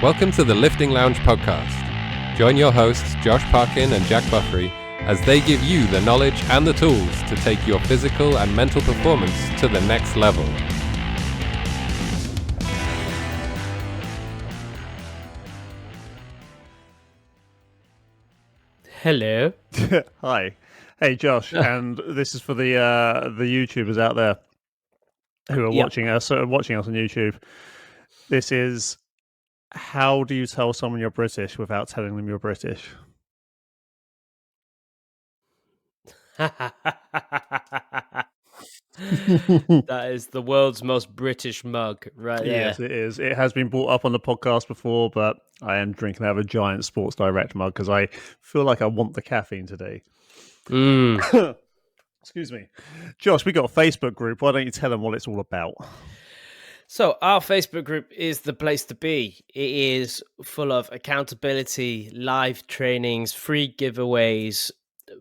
Welcome to the Lifting Lounge podcast. Join your hosts, Josh Parkin and Jack Buffery, as they give you the knowledge and the tools to take your physical and mental performance to the next level. Hello. Hi. Hey, Josh, and this is for the YouTubers out there who are watching us on YouTube. This is how do you tell someone you're British without telling them you're British? That is the world's most British mug right there. Yes, it is. It has been brought up on the podcast before, but I am drinking out of a giant Sports Direct mug because I feel like I want the caffeine today. Excuse me. Josh, we got a Facebook group. Why don't you tell them what it's all about? So our Facebook group is the place to be. It is full of accountability, live trainings, free giveaways,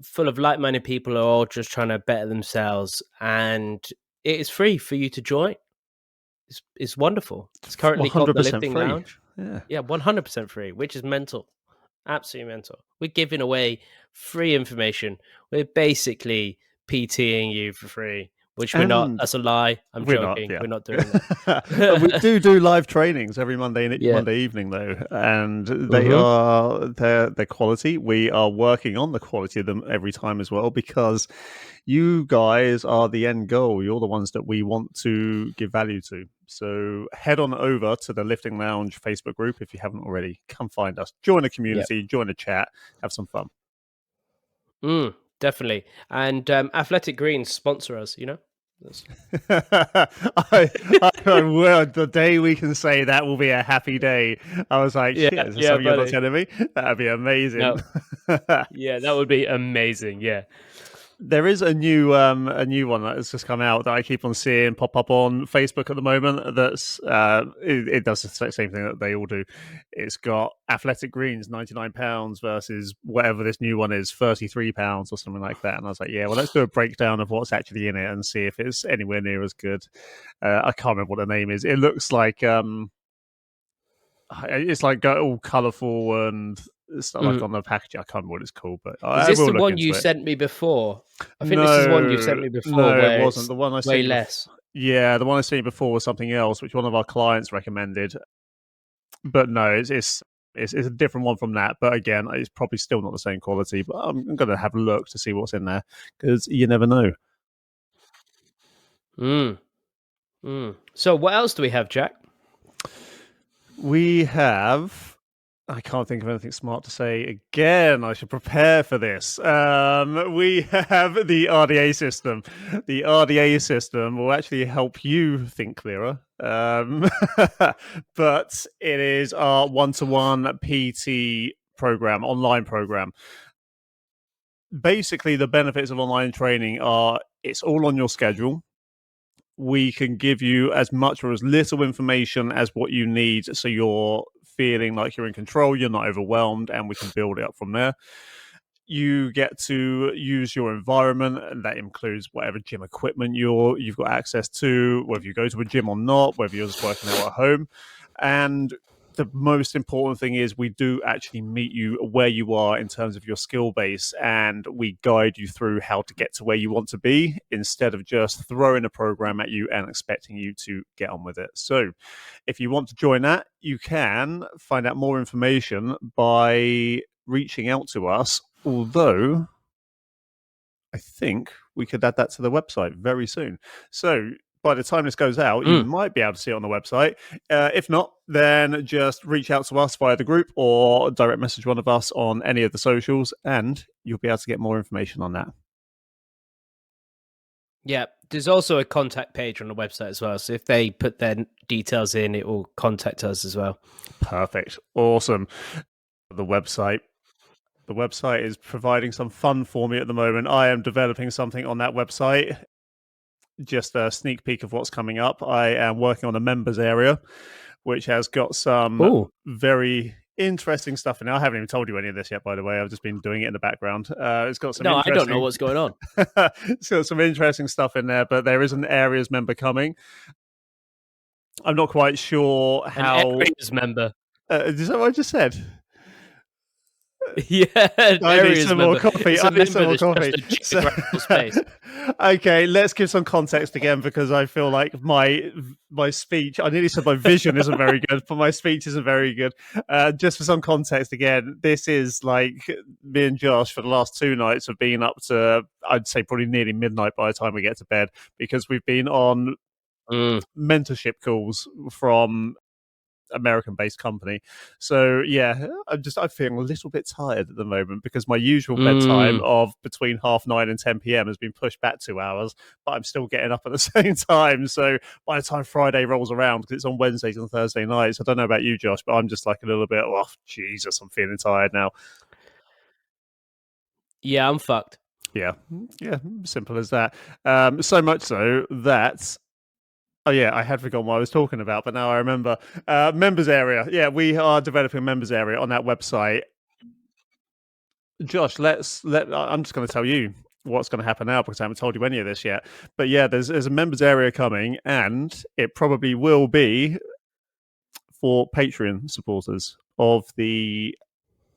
full of like-minded people who are all just trying to better themselves. And it is free for you to join. It's wonderful. It's currently called the Lifting free. Lounge. Yeah, 100% free, which is mental. Absolutely mental. We're giving away free information. We're basically PTing you for free. Which we're not. That's a lie. I'm joking. We're not doing that. We do live trainings every Monday evening, though, and they are their quality. We are working on the quality of them every time as well, because you guys are the end goal. You're the ones that we want to give value to. So head on over to the Lifting Lounge Facebook group if you haven't already. Come find us. Join the community. Join the chat. Have some fun. Definitely. And Athletic Greens sponsor us, you know? I will. The day we can say that will be a happy day. I was like, shit, is this something you're not telling me? That'd be amazing. No. Yeah, that would be amazing. Yeah. There is a new one that has just come out that I keep on seeing pop up on Facebook at the moment. That's it does the same thing that they all do. It's got Athletic Greens £99 versus whatever this new one is, £33 or something like that. And I was like, yeah, well, let's do a breakdown of what's actually in it and see if it's anywhere near as good. I can't remember what the name is. It looks like it's like all colourful and stuff like on the packaging. I can't remember what it's called, but is this the one you sent me before? I think this is the one you sent me before. No, it wasn't. The one I sent way less. Yeah, the one I sent you before was something else, which one of our clients recommended. But no, it's a different one from that. But again, it's probably still not the same quality. But I'm going to have a look to see what's in there because you never know. So what else do we have, Jack? We have... I can't think of anything smart to say again. I should prepare for this. We have the RDA system. The RDA system will actually help you think clearer. But it is our one-to-one PT program, online program. Basically, the benefits of online training are it's all on your schedule. We can give you as much or as little information as what you need so you're feeling like you're in control, you're not overwhelmed, and we can build it up from there. You get to use your environment, and that includes whatever gym equipment you've got access to, whether you go to a gym or not, whether you're just working out at home. And the most important thing is we do actually meet you where you are in terms of your skill base, and we guide you through how to get to where you want to be instead of just throwing a program at you and expecting you to get on with it. So if you want to join that, you can find out more information by reaching out to us, although I think we could add that to the website very soon. So by the time this goes out, you might be able to see it on the website. If not, then just reach out to us via the group or direct message one of us on any of the socials, and you'll be able to get more information on that. Yeah, there's also a contact page on the website as well. So if they put their details in, it will contact us as well. Perfect. Awesome. The website is providing some fun for me at the moment. I am developing something on that website. Just a sneak peek of what's coming up. I am working on a members area, which has got some very interesting stuff in it. I haven't even told you any of this yet, by the way. I've just been doing it in the background. It's got some. No, I don't know what's going on. It's got some interesting stuff in there, but there is an areas member coming. I'm not quite sure how. An areas member. Is that what I just said? Yeah, I need areas some more member. coffee. It's I a need some member more that's just coffee. a geographical space. Okay, let's give some context again because I feel like my speech. I nearly said my vision isn't very good, but my speech isn't very good. Just for some context again, this is like me and Josh for the last 2 nights have been up to, I'd say, probably nearly midnight by the time we get to bed because we've been on mentorship calls from American-based company. So yeah, I'm feeling a little bit tired at the moment because my usual bedtime of between 9:30 and 10 p.m. has been pushed back 2 hours, but I'm still getting up at the same time. So by the time Friday rolls around, because it's on Wednesdays and Thursday nights, I don't know about you, Josh, but I'm just like a little bit, oh Jesus, I'm feeling tired now. Yeah, I'm fucked. Yeah, simple as that. So much so that. Oh yeah, I had forgotten what I was talking about, but now I remember. Members area. Yeah, we are developing a members area on that website. Josh, I'm just going to tell you what's going to happen now because I haven't told you any of this yet. But yeah, there's a members area coming, and it probably will be for Patreon supporters of the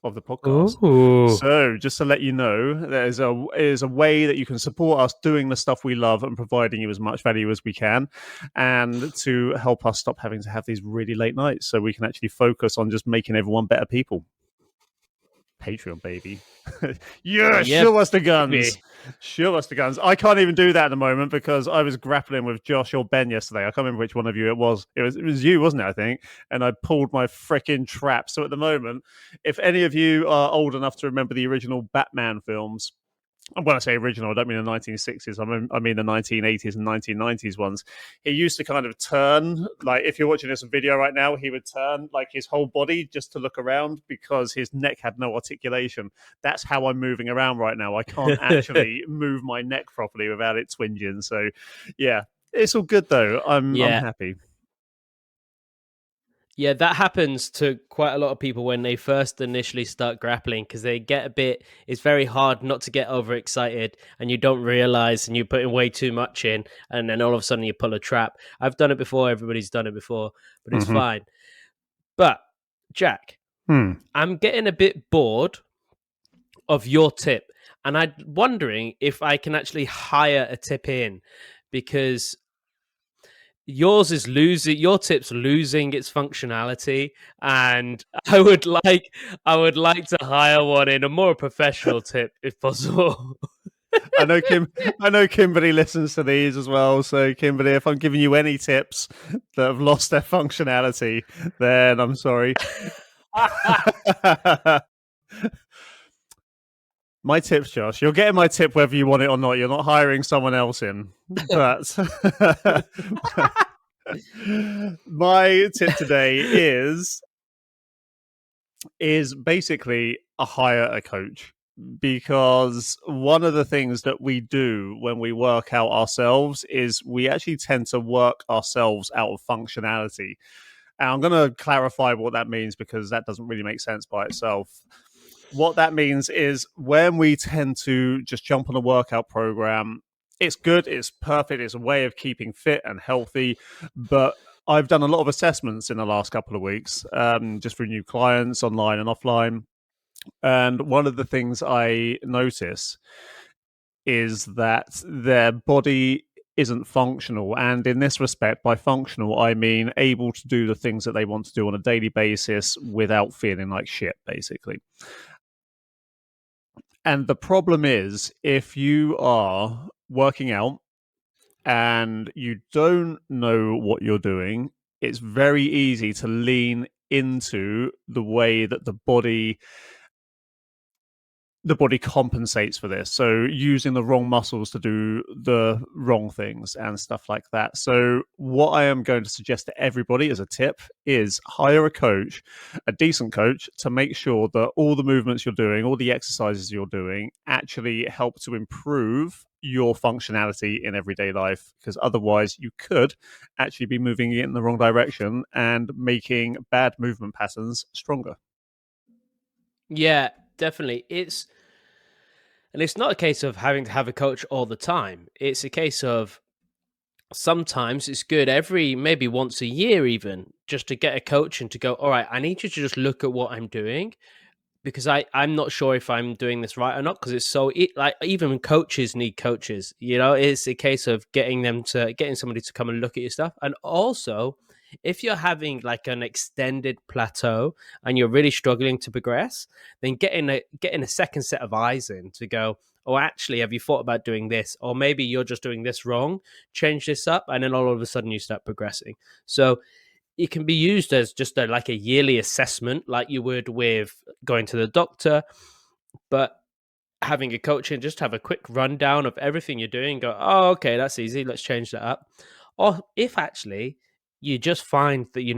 podcast. Ooh. So, just to let you know, there's a way that you can support us doing the stuff we love and providing you as much value as we can, and to help us stop having to have these really late nights, so we can actually focus on just making everyone better people. Patreon, baby. Yeah, show us the guns. Show us the guns. I can't even do that at the moment because I was grappling with Josh or Ben yesterday. I can't remember which one of you it was. It was you, wasn't it, I think? And I pulled my freaking trap. So at the moment, if any of you are old enough to remember the original Batman films, and when I say original, I don't mean the 1960s. I mean the 1980s and 1990s ones. He used to kind of turn, like if you're watching this video right now, he would turn like his whole body just to look around because his neck had no articulation. That's how I'm moving around right now. I can't actually move my neck properly without it twinging. So, yeah, it's all good though. I'm happy. Yeah, that happens to quite a lot of people when they first initially start grappling because they get a bit, it's very hard not to get overexcited and you don't realize and you're putting way too much in and then all of a sudden you pull a trap. I've done it before, everybody's done it before, but it's fine. But, Jack, I'm getting a bit bored of your tip and I'm wondering if I can actually hire a tip in because your tip's losing its functionality, and I would like to hire one in, a more professional tip if possible. I know Kimberly listens to these as well. So Kimberly, if I'm giving you any tips that have lost their functionality, then I'm sorry. My tips, Josh. You're getting my tip whether you want it or not. You're not hiring someone else in. But my tip today is basically hire a coach, because one of the things that we do when we work out ourselves is we actually tend to work ourselves out of functionality. And I'm going to clarify what that means because that doesn't really make sense by itself. What that means is when we tend to just jump on a workout program, it's good, it's perfect, it's a way of keeping fit and healthy. But I've done a lot of assessments in the last couple of weeks, just for new clients online and offline. And one of the things I notice is that their body isn't functional. And in this respect, by functional, I mean able to do the things that they want to do on a daily basis without feeling like shit, basically. And the problem is, if you are working out and you don't know what you're doing, it's very easy to lean into the way that the body compensates for this. So using the wrong muscles to do the wrong things and stuff like that. So what I am going to suggest to everybody as a tip is hire a coach, a decent coach, to make sure that all the movements you're doing, all the exercises you're doing actually help to improve your functionality in everyday life, because otherwise you could actually be moving it in the wrong direction and making bad movement patterns stronger. Yeah, definitely. It's not a case of having to have a coach all the time. It's a case of sometimes it's good maybe once a year even, just to get a coach and to go, all right, I need you to just look at what I'm doing, because I'm not sure if I'm doing this right or not, because like even coaches need coaches. It's a case of getting somebody to come and look at your stuff. And also, if you're having like an extended plateau and you're really struggling to progress, then getting a second set of eyes in to go, oh, actually, have you thought about doing this? Or maybe you're just doing this wrong, change this up, and then all of a sudden you start progressing. So it can be used as just like a yearly assessment, like you would with going to the doctor, but having a coach and just have a quick rundown of everything you're doing. Go, oh, okay, that's easy. Let's change that up. Or if actually you just find that you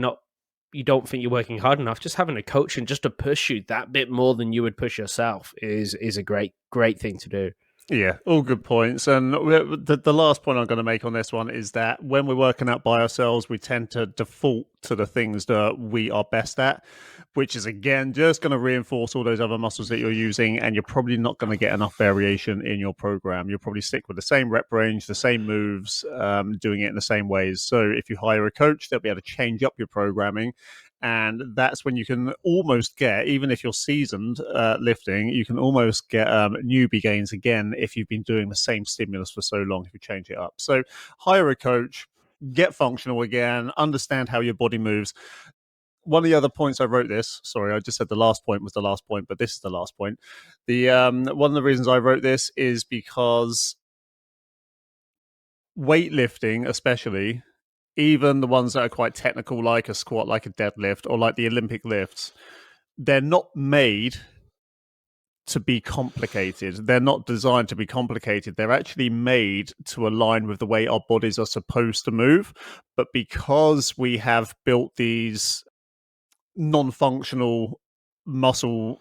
don't think you're working hard enough, just having a coach and just to push you that bit more than you would push yourself is a great thing to do. Yeah, all good points. And the last point I'm going to make on this one is that when we're working out by ourselves, we tend to default to the things that we are best at, which is, again, just going to reinforce all those other muscles that you're using. And you're probably not going to get enough variation in your program. You'll probably stick with the same rep range, the same moves, doing it in the same ways. So if you hire a coach, they'll be able to change up your programming. And that's when you can almost get, even if you're seasoned lifting, you can almost get newbie gains again if you've been doing the same stimulus for so long, if you change it up. So hire a coach, get functional again, understand how your body moves. One of the other points I wrote this, sorry, I just said the last point was the last point, but this is the last point. One of the reasons I wrote this is because weightlifting, especially, even the ones that are quite technical, like a squat, like a deadlift, or like the Olympic lifts, they're not made to be complicated. They're not designed to be complicated. They're actually made to align with the way our bodies are supposed to move. But because we have built these non-functional muscle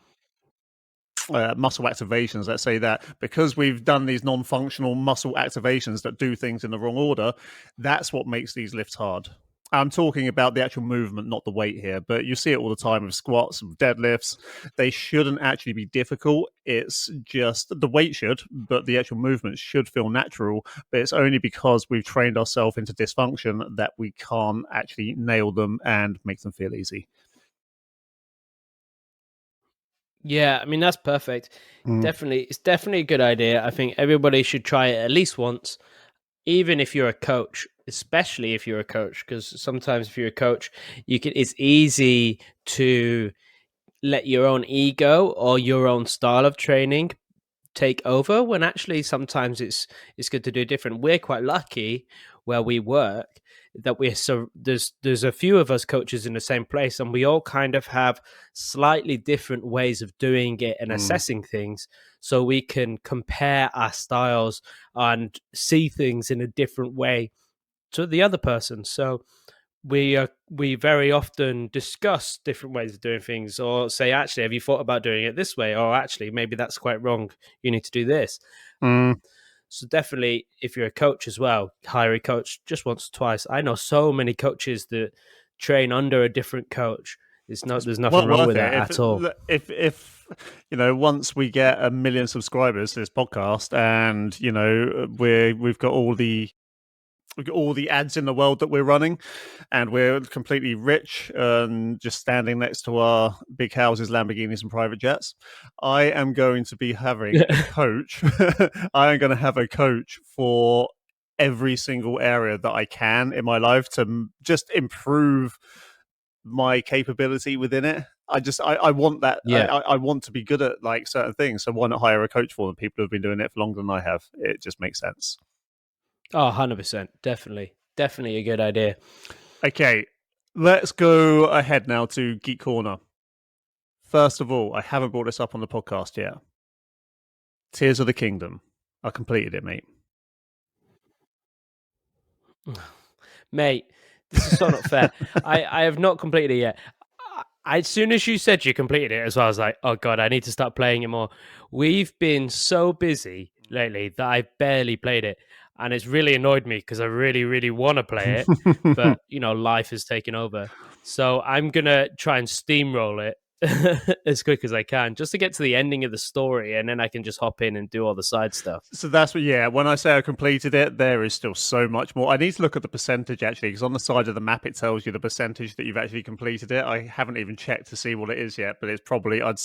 activations, let's say that, because we've done these non-functional muscle activations that do things in the wrong order, that's what makes these lifts hard. I'm talking about the actual movement, not the weight here, but you see it all the time with squats, deadlifts. They shouldn't actually be difficult. It's just the weight should, but the actual movement should feel natural. But it's only because we've trained ourselves into dysfunction that we can't actually nail them and make them feel easy. Yeah, I mean, that's perfect. It's definitely a good idea. I think everybody should try it at least once, even if you're a coach, especially if you're a coach, because sometimes if you're a coach, it's easy to let your own ego or your own style of training take over, when actually sometimes it's good to do different. We're quite lucky where we work that there's a few of us coaches in the same place, and we all kind of have slightly different ways of doing it and assessing things, so we can compare our styles and see things in a different way to the other person. So we very often discuss different ways of doing things, or say, actually, have you thought about doing it this way? Or actually, maybe that's quite wrong. You need to do this. So definitely, if you're a coach as well, hire a coach just once or twice. I know so many coaches that train under a different coach. There's nothing wrong with that at all. If once we get 1 million subscribers to this podcast, and we've got all the ads in the world that we're running, and we're completely rich and just standing next to our big houses, Lamborghinis, and private jets, I am going to be having a coach. I am going to have a coach for every single area that I can in my life to just improve my capability within it. I want that. Yeah. I want to be good at like certain things. So why not hire a coach for them? People who have been doing it for longer than I have. It just makes sense. Oh, 100%. Definitely a good idea. Okay, let's go ahead now to Geek Corner. First of all, I haven't brought this up on the podcast yet. Tears of the Kingdom. I completed it, mate. Mate, this is so not fair. I have not completed it yet. As soon as you said you completed it as well, I was like, oh God, I need to start playing it more. We've been so busy lately that I barely played it. And it's really annoyed me because I really, really want to play it. But, life has taken over. So I'm going to try and steamroll it as quick as I can, just to get to the ending of the story, and then I can just hop in and do all the side stuff. So that's what, yeah, when I say I completed it, there is still so much more. I need to look at the percentage actually, because on the side of the map it tells you the percentage that you've actually completed it. I haven't even checked to see what it is yet, but it's probably, I'd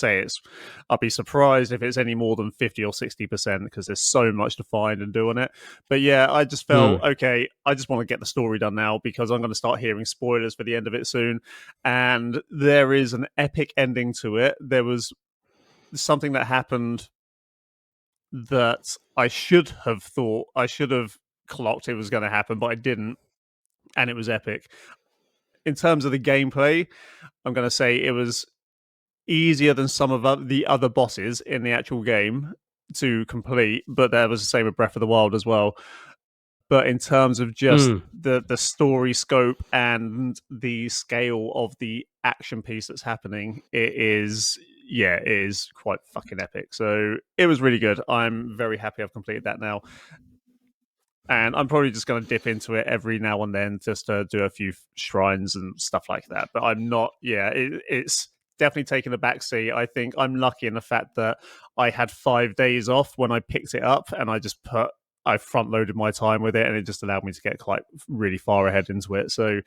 be surprised if it's any more than 50 or 60%, because there's so much to find and do on it. But yeah, I just felt, okay, I just want to get the story done now, because I'm going to start hearing spoilers for the end of it soon. And there is an epic ending to it. There was something that happened that I should have clocked it was going to happen, but I didn't, and it was epic. In terms of the gameplay, I'm going to say it was easier than some of the other bosses in the actual game to complete, but that was the same with Breath of the Wild as well. But in terms of just the story scope and the scale of the action piece that's happening, it is quite fucking epic. So it was really good. I'm very happy I've completed that now. And I'm probably just going to dip into it every now and then just to do a few shrines and stuff like that. But I'm not, it's definitely taken a backseat. I think I'm lucky in the fact that I had 5 days off when I picked it up, and I front loaded my time with it, and it just allowed me to get quite really far ahead into it. So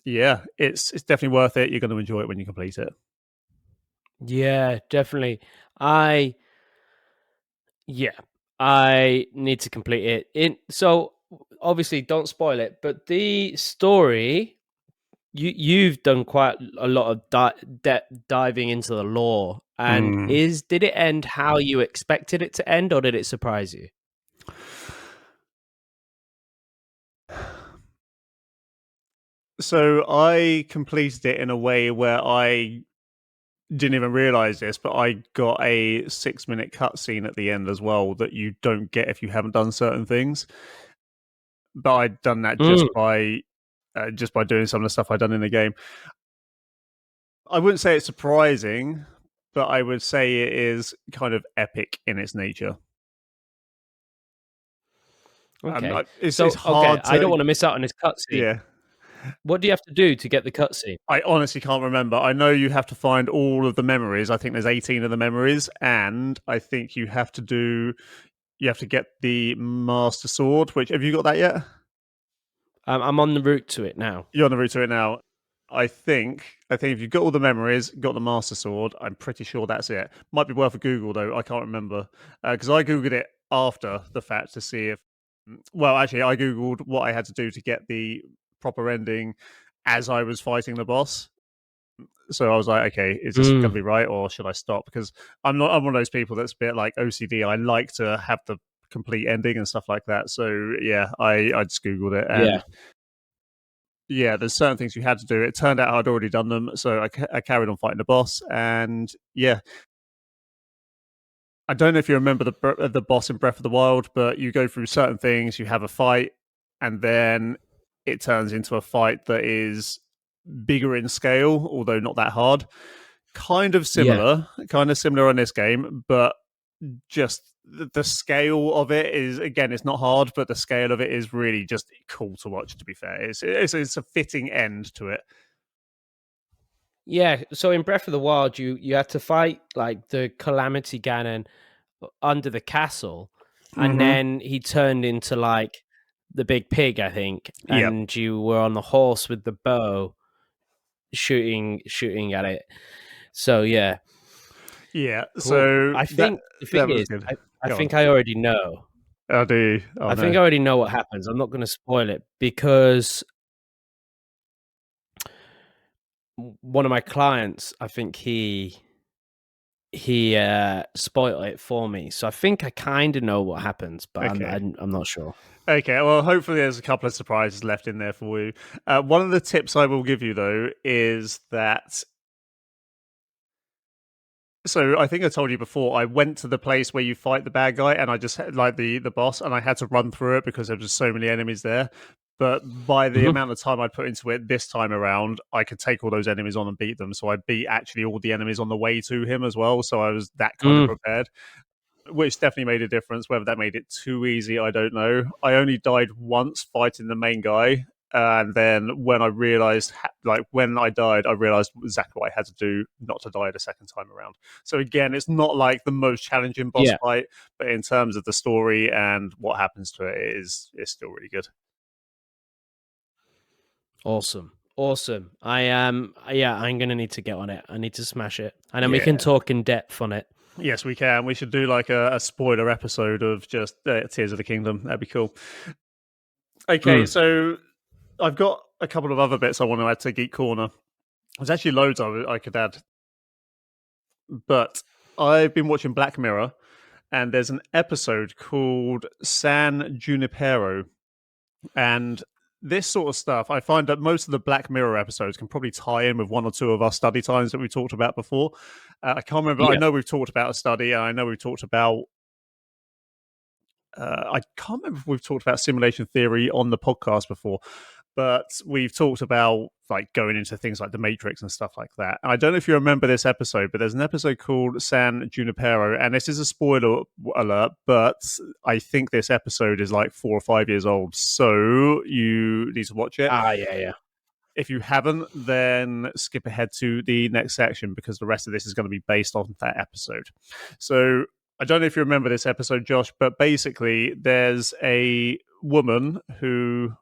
yeah, it's definitely worth it. You're going to enjoy it when you complete it. Yeah, definitely. I need to complete it. So obviously, don't spoil it. But the story, you've done quite a lot of diving into the lore. And did it end how you expected it to end, or did it surprise you? So I completed it in a way where I didn't even realize this, but I got a 6-minute cutscene at the end as well that you don't get if you haven't done certain things. But I'd done that just by doing some of the stuff I'd done in the game. I wouldn't say it's surprising, but I would say it is kind of epic in its nature. Okay, it's hard. I don't want to miss out on this cutscene. Yeah. What do you have to do to get the cutscene? I honestly can't remember. I know you have to find all of the memories. I think there's 18 of the memories, and I think you have to get the Master Sword. Which, have you got that yet? I'm on the route to it now. You're on the route to it now. I think if you've got all the memories, got the Master Sword, I'm pretty sure that's it. Might be worth a Google though. I can't remember because I googled it after the fact to see if. Well, actually, I googled what I had to do to get the proper ending as I was fighting the boss. So I was like, okay, is this going to be right, or should I stop? Because I'm one of those people that's a bit like OCD. I like to have the complete ending and stuff like that. So yeah, I just googled it, and yeah, there's certain things you had to do. It turned out I'd already done them, so I carried on fighting the boss, and yeah. I don't know if you remember the boss in Breath of the Wild, but you go through certain things, you have a fight, and then it turns into a fight that is bigger in scale, although not that hard. Kind of similar in this game, but just the scale of it is, again, it's not hard, but the scale of it is really just cool to watch, to be fair. It's a fitting end to it. Yeah, so in Breath of the Wild, you had to fight like the Calamity Ganon under the castle, and then he turned into like the big pig, I think, and you were on the horse with the bow, shooting at it. So yeah. Cool. So I think the thing is, I think I already know. Oh, do you? Oh, I think I already know what happens. I'm not going to spoil it because one of my clients, I think he spoiled it for me, so I think I kind of know what happens, but I'm not sure. Okay, well, hopefully there's a couple of surprises left in there for you. One of the tips I will give you though is that. So I think I told you before, I went to the place where you fight the bad guy, and I just had, like the boss, and I had to run through it because there was just so many enemies there. But by the amount of time I put into it this time around, I could take all those enemies on and beat them. So I beat actually all the enemies on the way to him as well. So I was that kind of prepared, which definitely made a difference. Whether that made it too easy, I don't know. I only died once fighting the main guy, And then when I realized, when I died, I realized exactly what I had to do not to die the second time around. So again, it's not like the most challenging boss fight, but in terms of the story and what happens to it, it's still really good. Awesome. I am. I'm gonna need to get on it. I need to smash it, and then we can talk in depth on it. Yes, we can. We should do like a spoiler episode of just Tears of the Kingdom. That'd be cool. Okay, so I've got a couple of other bits I want to add to Geek Corner. There's actually loads I could add, but I've been watching Black Mirror, and there's an episode called San Junipero, and this sort of stuff, I find that most of the Black Mirror episodes can probably tie in with one or two of our study times that we talked about before. I can't remember. I know we've talked about a study, and I know we've talked about I can't remember if we've talked about simulation theory on the podcast before, but we've talked about like going into things like the Matrix and stuff like that. And I don't know if you remember this episode, but there's an episode called San Junipero, and this is a spoiler alert, but I think this episode is like 4 or 5 years old, so you need to watch it. Yeah. If you haven't, then skip ahead to the next section because the rest of this is going to be based on that episode. So I don't know if you remember this episode, Josh, but basically there's a woman who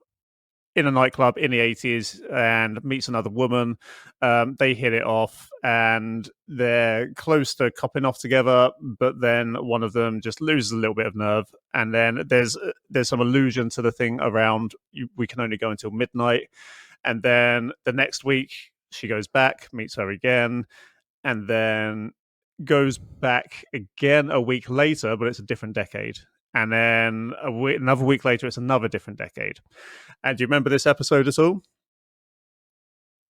in a nightclub in the 80s and meets another woman. They hit it off and they're close to copping off together, but then one of them just loses a little bit of nerve. And then there's some allusion to the thing around we can only go until midnight. And then the next week she goes back, meets her again, and then goes back again a week later, but it's a different decade. And then another week later, it's another different decade. And do you remember this episode at all?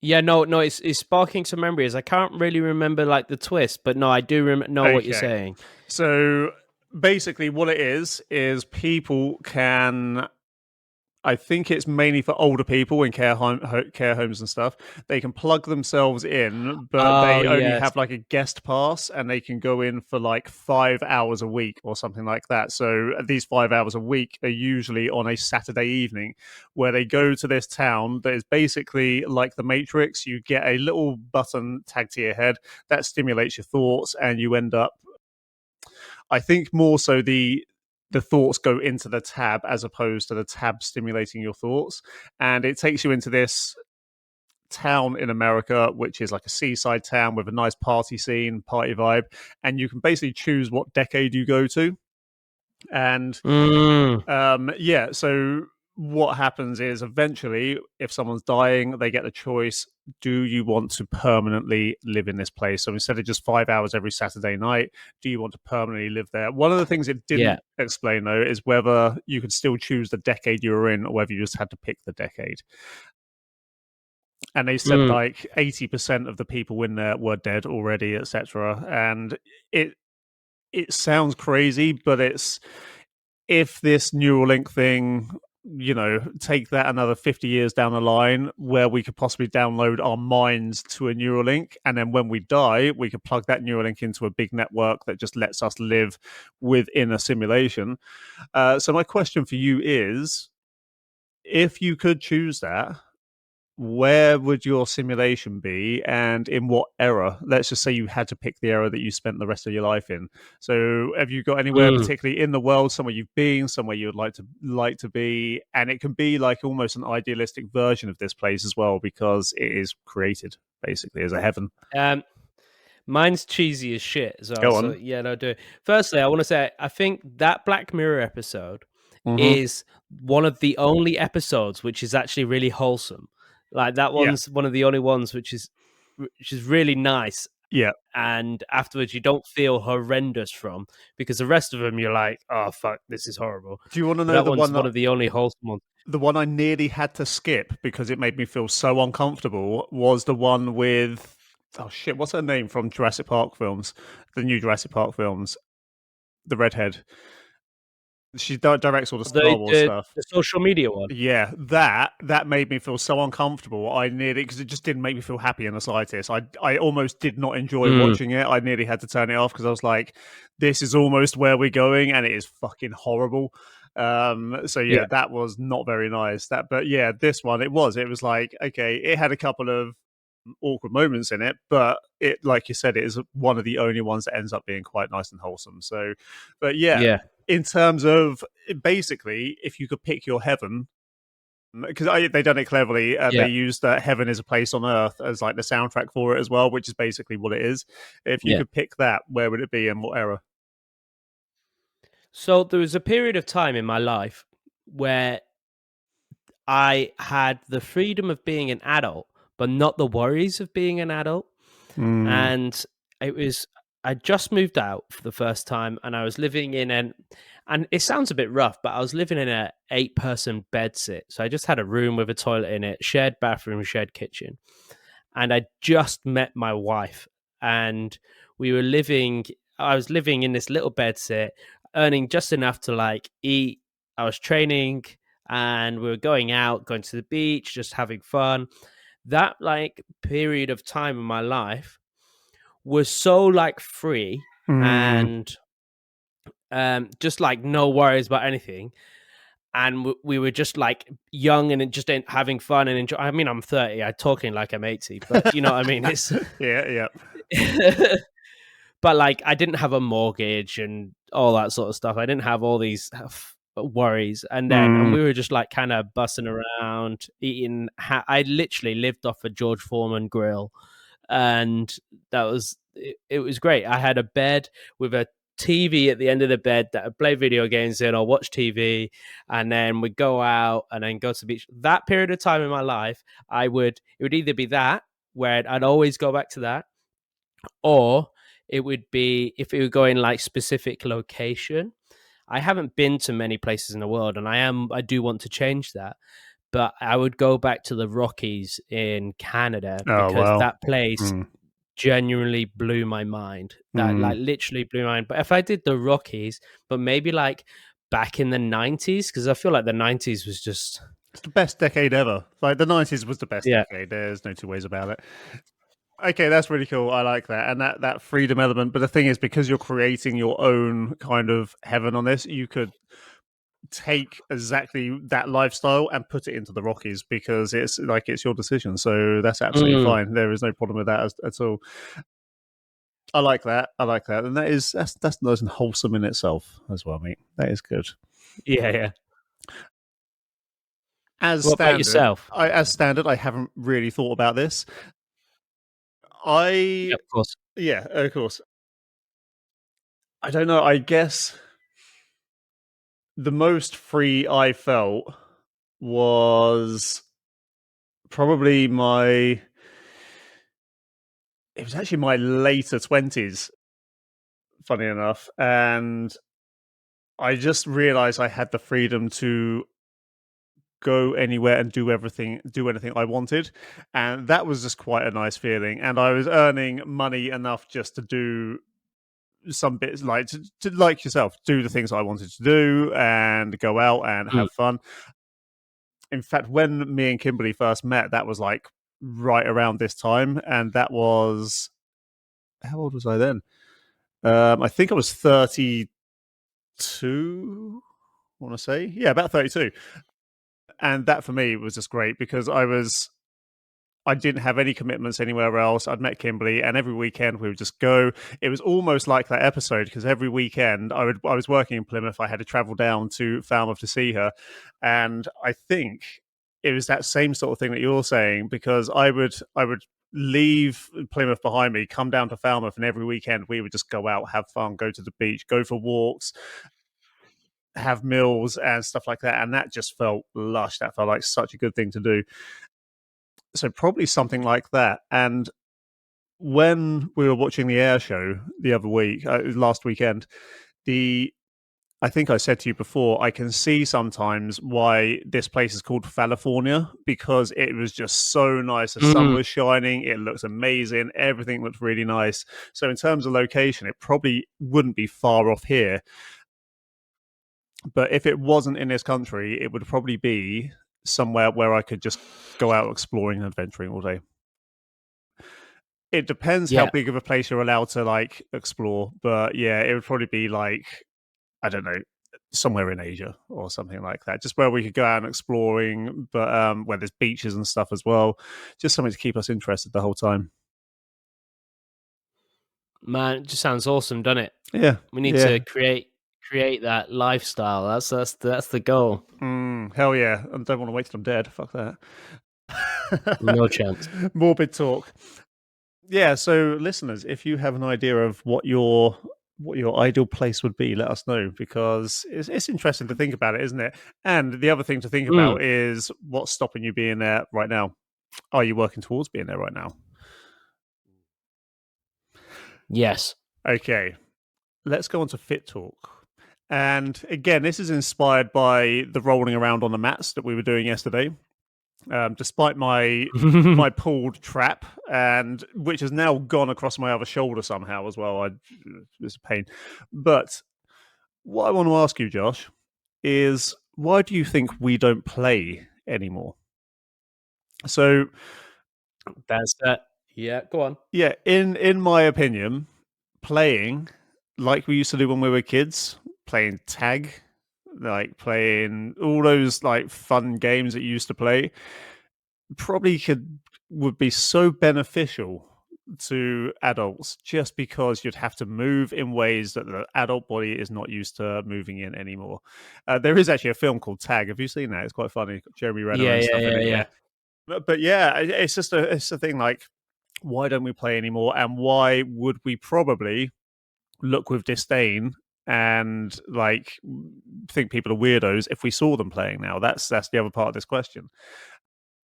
Yeah, no, it's sparking some memories. I can't really remember like the twist, but no, I do know what you're saying. So basically what it is people can... I think it's mainly for older people in care homes and stuff. They can plug themselves in, but they only have like a guest pass and they can go in for like 5 hours a week or something like that. So these 5 hours a week are usually on a Saturday evening where they go to this town that is basically like the Matrix. You get a little button tagged to your head that stimulates your thoughts and you end up, I think more so the thoughts go into the tab as opposed to the tab stimulating your thoughts. And it takes you into this town in America, which is like a seaside town with a nice party scene, party vibe. And you can basically choose what decade you go to. And so what happens is eventually, if someone's dying, they get the choice, do you want to permanently live in this place? So instead of just 5 hours every Saturday night, do you want to permanently live there? One of the things it didn't explain, though, is whether you could still choose the decade you were in or whether you just had to pick the decade. And they said like 80% of the people in there were dead already, etc. And it sounds crazy, but it's... if this Neuralink thing... take that another 50 years down the line where we could possibly download our minds to a Neuralink. And then when we die, we could plug that Neuralink into a big network that just lets us live within a simulation. So my question for you is, if you could choose that, where would your simulation be and in what era? Let's just say you had to pick the era that you spent the rest of your life in. So have you got anywhere particularly in the world, somewhere you've been, somewhere you would like to be? And it can be like almost an idealistic version of this place as well, because it is created basically as a heaven. Mine's cheesy as shit as well. Go on. So, yeah, no, do it. Firstly, I want to say, I think that Black Mirror episode is one of the only episodes which is actually really wholesome. Like that one's one of the only ones which is really nice. Yeah. And afterwards you don't feel horrendous from, because the rest of them you're like, oh fuck, this is horrible. Do you want to know one of the only wholesome ones? The one I nearly had to skip because it made me feel so uncomfortable was the one with, oh shit, what's her name from Jurassic Park films? The new Jurassic Park films. The redhead. She directs all the Star Wars stuff. The social media one. Yeah, that made me feel so uncomfortable. I nearly, because it just didn't make me feel happy in the slightest. I almost did not enjoy watching it. I nearly had to turn it off because I was like, this is almost where we're going, and it is fucking horrible. So yeah, that was not very nice. But yeah, this one it was like, okay, it had a couple of awkward moments in it, but it, like you said, it is one of the only ones that ends up being quite nice and wholesome. So, but yeah. In terms of basically, if you could pick your heaven, because they done it cleverly, they used Heaven is a Place on Earth as like the soundtrack for it as well, which is basically what it is. If you could pick that, where would it be and what era? So there was a period of time in my life where I had the freedom of being an adult, but not the worries of being an adult. And I just moved out for the first time, and I was living in and it sounds a bit rough, but I was living in a 8-person bed sit. So I just had a room with a toilet in it, shared bathroom, shared kitchen. And I just met my wife, and I was living in this little bed sit, earning just enough to like eat. I was training, and we were going to the beach, just having fun. That like period of time in my life was so like free and just like no worries about anything. And we were just like young and just having fun and enjoy. I mean, I'm 30. I'm talking like I'm 80, but you know what I mean? It's yeah. But like, I didn't have a mortgage and all that sort of stuff. I didn't have all these worries. And we were just like kind of bussing around, eating. I literally lived off a George Foreman grill, and it was great. I had a bed with a TV at the end of the bed that I'd play video games in or watch TV, and then we'd go out and then go to the beach. That period of time in my life, it would either be that, where I'd always go back to that, or it would be if it were going like specific location. I haven't been to many places in the world, and I do want to change that. But I would go back to the Rockies in Canada because that place genuinely blew my mind. That like literally blew my mind. But if I did the Rockies, but maybe like back in the 90s, because I feel like the 90s was just, it's the best decade ever. Like the 90s was the best decade. There's no two ways about it. Okay, that's really cool. I like that. And that freedom element. But the thing is, because you're creating your own kind of heaven on this, you could take exactly that lifestyle and put it into the Rockies, because it's your decision. So that's absolutely fine. There is no problem with that at all. I like that. And that's nice and wholesome in itself as well, mate. That is good. Yeah. What about yourself? As standard, I haven't really thought about this. Yeah, of course. Yeah, of course. I don't know. I guess the most free I felt was probably it was actually my later 20s, funny enough. And I just realized I had the freedom to go anywhere and do anything I wanted. And that was just quite a nice feeling. And I was earning money enough just to do some bits, like to like yourself, do the things I wanted to do and go out and have fun. In fact, when me and Kimberly first met, that was like right around this time. And that was, how old was I then? I think I was 32, I want to say. Yeah, about 32. And that for me was just great, because I didn't have any commitments anywhere else. I'd met Kimberly, and every weekend we would just go. It was almost like that episode, because every weekend I was working in Plymouth. I had to travel down to Falmouth to see her, and I think it was that same sort of thing that you're saying, because I would leave Plymouth behind me, come down to Falmouth, and every weekend we would just go out, have fun, go to the beach, go for walks, have meals and stuff like that. And that just felt lush. That felt like such a good thing to do. So probably something like that. And when we were watching the air show the other week, last weekend, I think I said to you before, I can see sometimes why this place is called California, because it was just so nice. The sun was shining. It looks amazing. Everything looked really nice. So in terms of location, it probably wouldn't be far off here. But if it wasn't in this country, it would probably be somewhere where I could just go out exploring and adventuring all day. It depends how big of a place you're allowed to like explore, but yeah, it would probably be like, I don't know, somewhere in Asia or something like that, just where we could go out and exploring, but where there's beaches and stuff as well. Just something to keep us interested the whole time. Man, it just sounds awesome, doesn't it? Yeah, We need to create that lifestyle. That's the goal. Hell yeah! I don't want to wait till I'm dead. Fuck that. No chance. Morbid talk. Yeah. So, listeners, if you have an idea of what your ideal place would be, let us know, because it's interesting to think about it, isn't it? And the other thing to think about is what's stopping you being there right now. Are you working towards being there right now? Yes. Okay, let's go on to Fit Talk. And again, this is inspired by the rolling around on the mats that we were doing yesterday. Despite my pulled trap, and which has now gone across my other shoulder somehow as well. It's a pain. But what I want to ask you, Josh, is why do you think we don't play anymore? So that's that. Yeah, go on. Yeah, in my opinion, playing like we used to do when we were kids, playing tag, like playing all those like fun games that you used to play, probably would be so beneficial to adults, just because you'd have to move in ways that the adult body is not used to moving in anymore. There is actually a film called Tag. Have you seen that? It's quite funny. Jeremy Renner and stuff in it. Yeah. But yeah, it's a thing like, why don't we play anymore? And why would we probably look with disdain and like think people are weirdos if we saw them playing now? That's the other part of this question.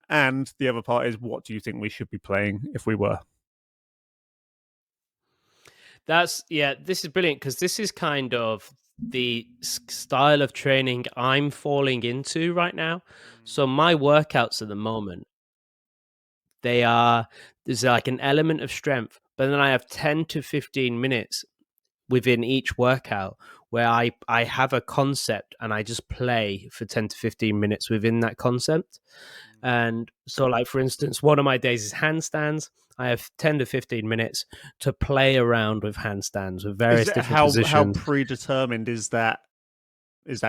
And the other part is, what do you think we should be playing if we were? This is brilliant, because this is kind of the style of training I'm falling into right now. So my workouts at the moment, there's like an element of strength, but then I have 10 to 15 minutes within each workout where I have a concept and I just play for 10 to 15 minutes within that concept. And so, like, for instance, one of my days is handstands. I have 10 to 15 minutes to play around with handstands with various different positions. How predetermined is that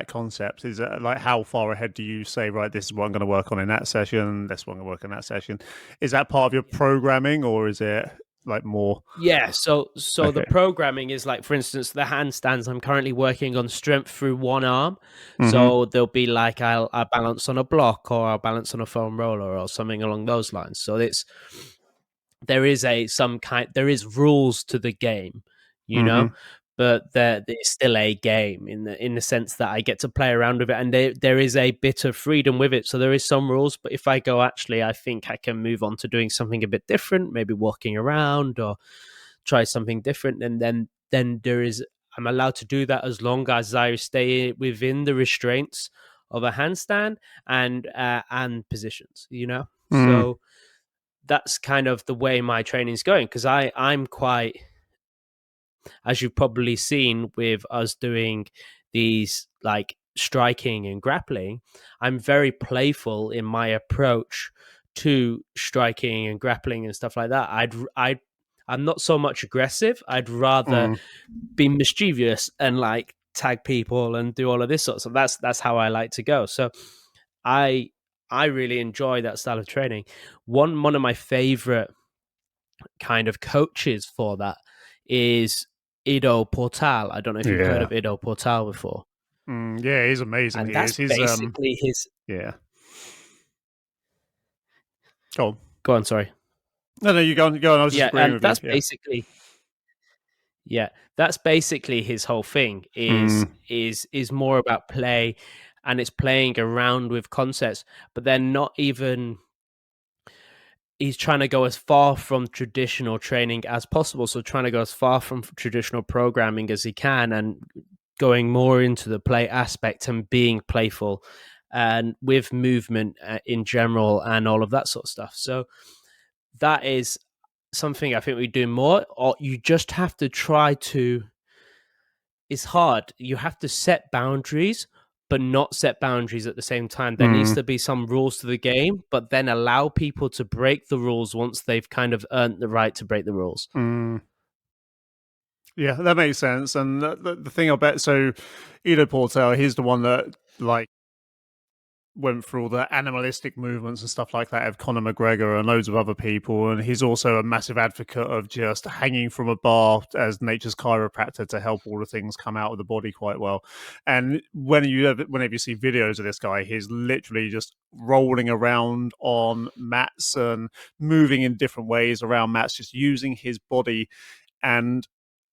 concept? Is it like, how far ahead do you say, right, this is what I'm going to work on in that session, this is what I'm going to work on in that session? Is that part of your programming, or is it like more? Yeah, so okay. The programming is like, for instance, the handstands, I'm currently working on strength through one arm. So there'll be like, I'll balance on a block, or I'll balance on a foam roller, or something along those lines. So there is rules to the game, you know, but there's still a game in the sense that I get to play around with it, and there is a bit of freedom with it. So there is some rules, but if I go, actually, I think I can move on to doing something a bit different, maybe walking around or try something different, and then I'm allowed to do that as long as I stay within the restraints of a handstand and positions, you know. So that's kind of the way my training's going, because I'm quite, as you've probably seen with us doing these like striking and grappling, I'm very playful in my approach to striking and grappling and stuff like that. I'm not so much aggressive. I'd rather be mischievous and like tag people and do all of this sort of stuff. That's how I like to go. So I really enjoy that style of training. One of my favorite kind of coaches for that is Ido Portal. I don't know if you've heard of Ido Portal before. Yeah, he's amazing. And that's basically his. Yeah. Go on. Sorry. No, you go on. I was just agreeing with that's you. Basically. Yeah, that's basically his whole thing. Is more about play, and it's playing around with concepts, but they're not even. He's trying to go as far from traditional training as possible. So trying to go as far from traditional programming as he can, and going more into the play aspect and being playful and with movement in general and all of that sort of stuff. So that is something I think we do more, or you just have to try to. It's hard. You have to set boundaries, but not set boundaries at the same time. There needs to be some rules to the game, but then allow people to break the rules once they've kind of earned the right to break the rules. Yeah, that makes sense. And the thing I bet, so Ido Portal, he's the one that like went through all the animalistic movements and stuff like that of Conor McGregor and loads of other people. And he's also a massive advocate of just hanging from a bar as nature's chiropractor to help all the things come out of the body quite well. And whenever you see videos of this guy, he's literally just rolling around on mats and moving in different ways around mats, just using his body. And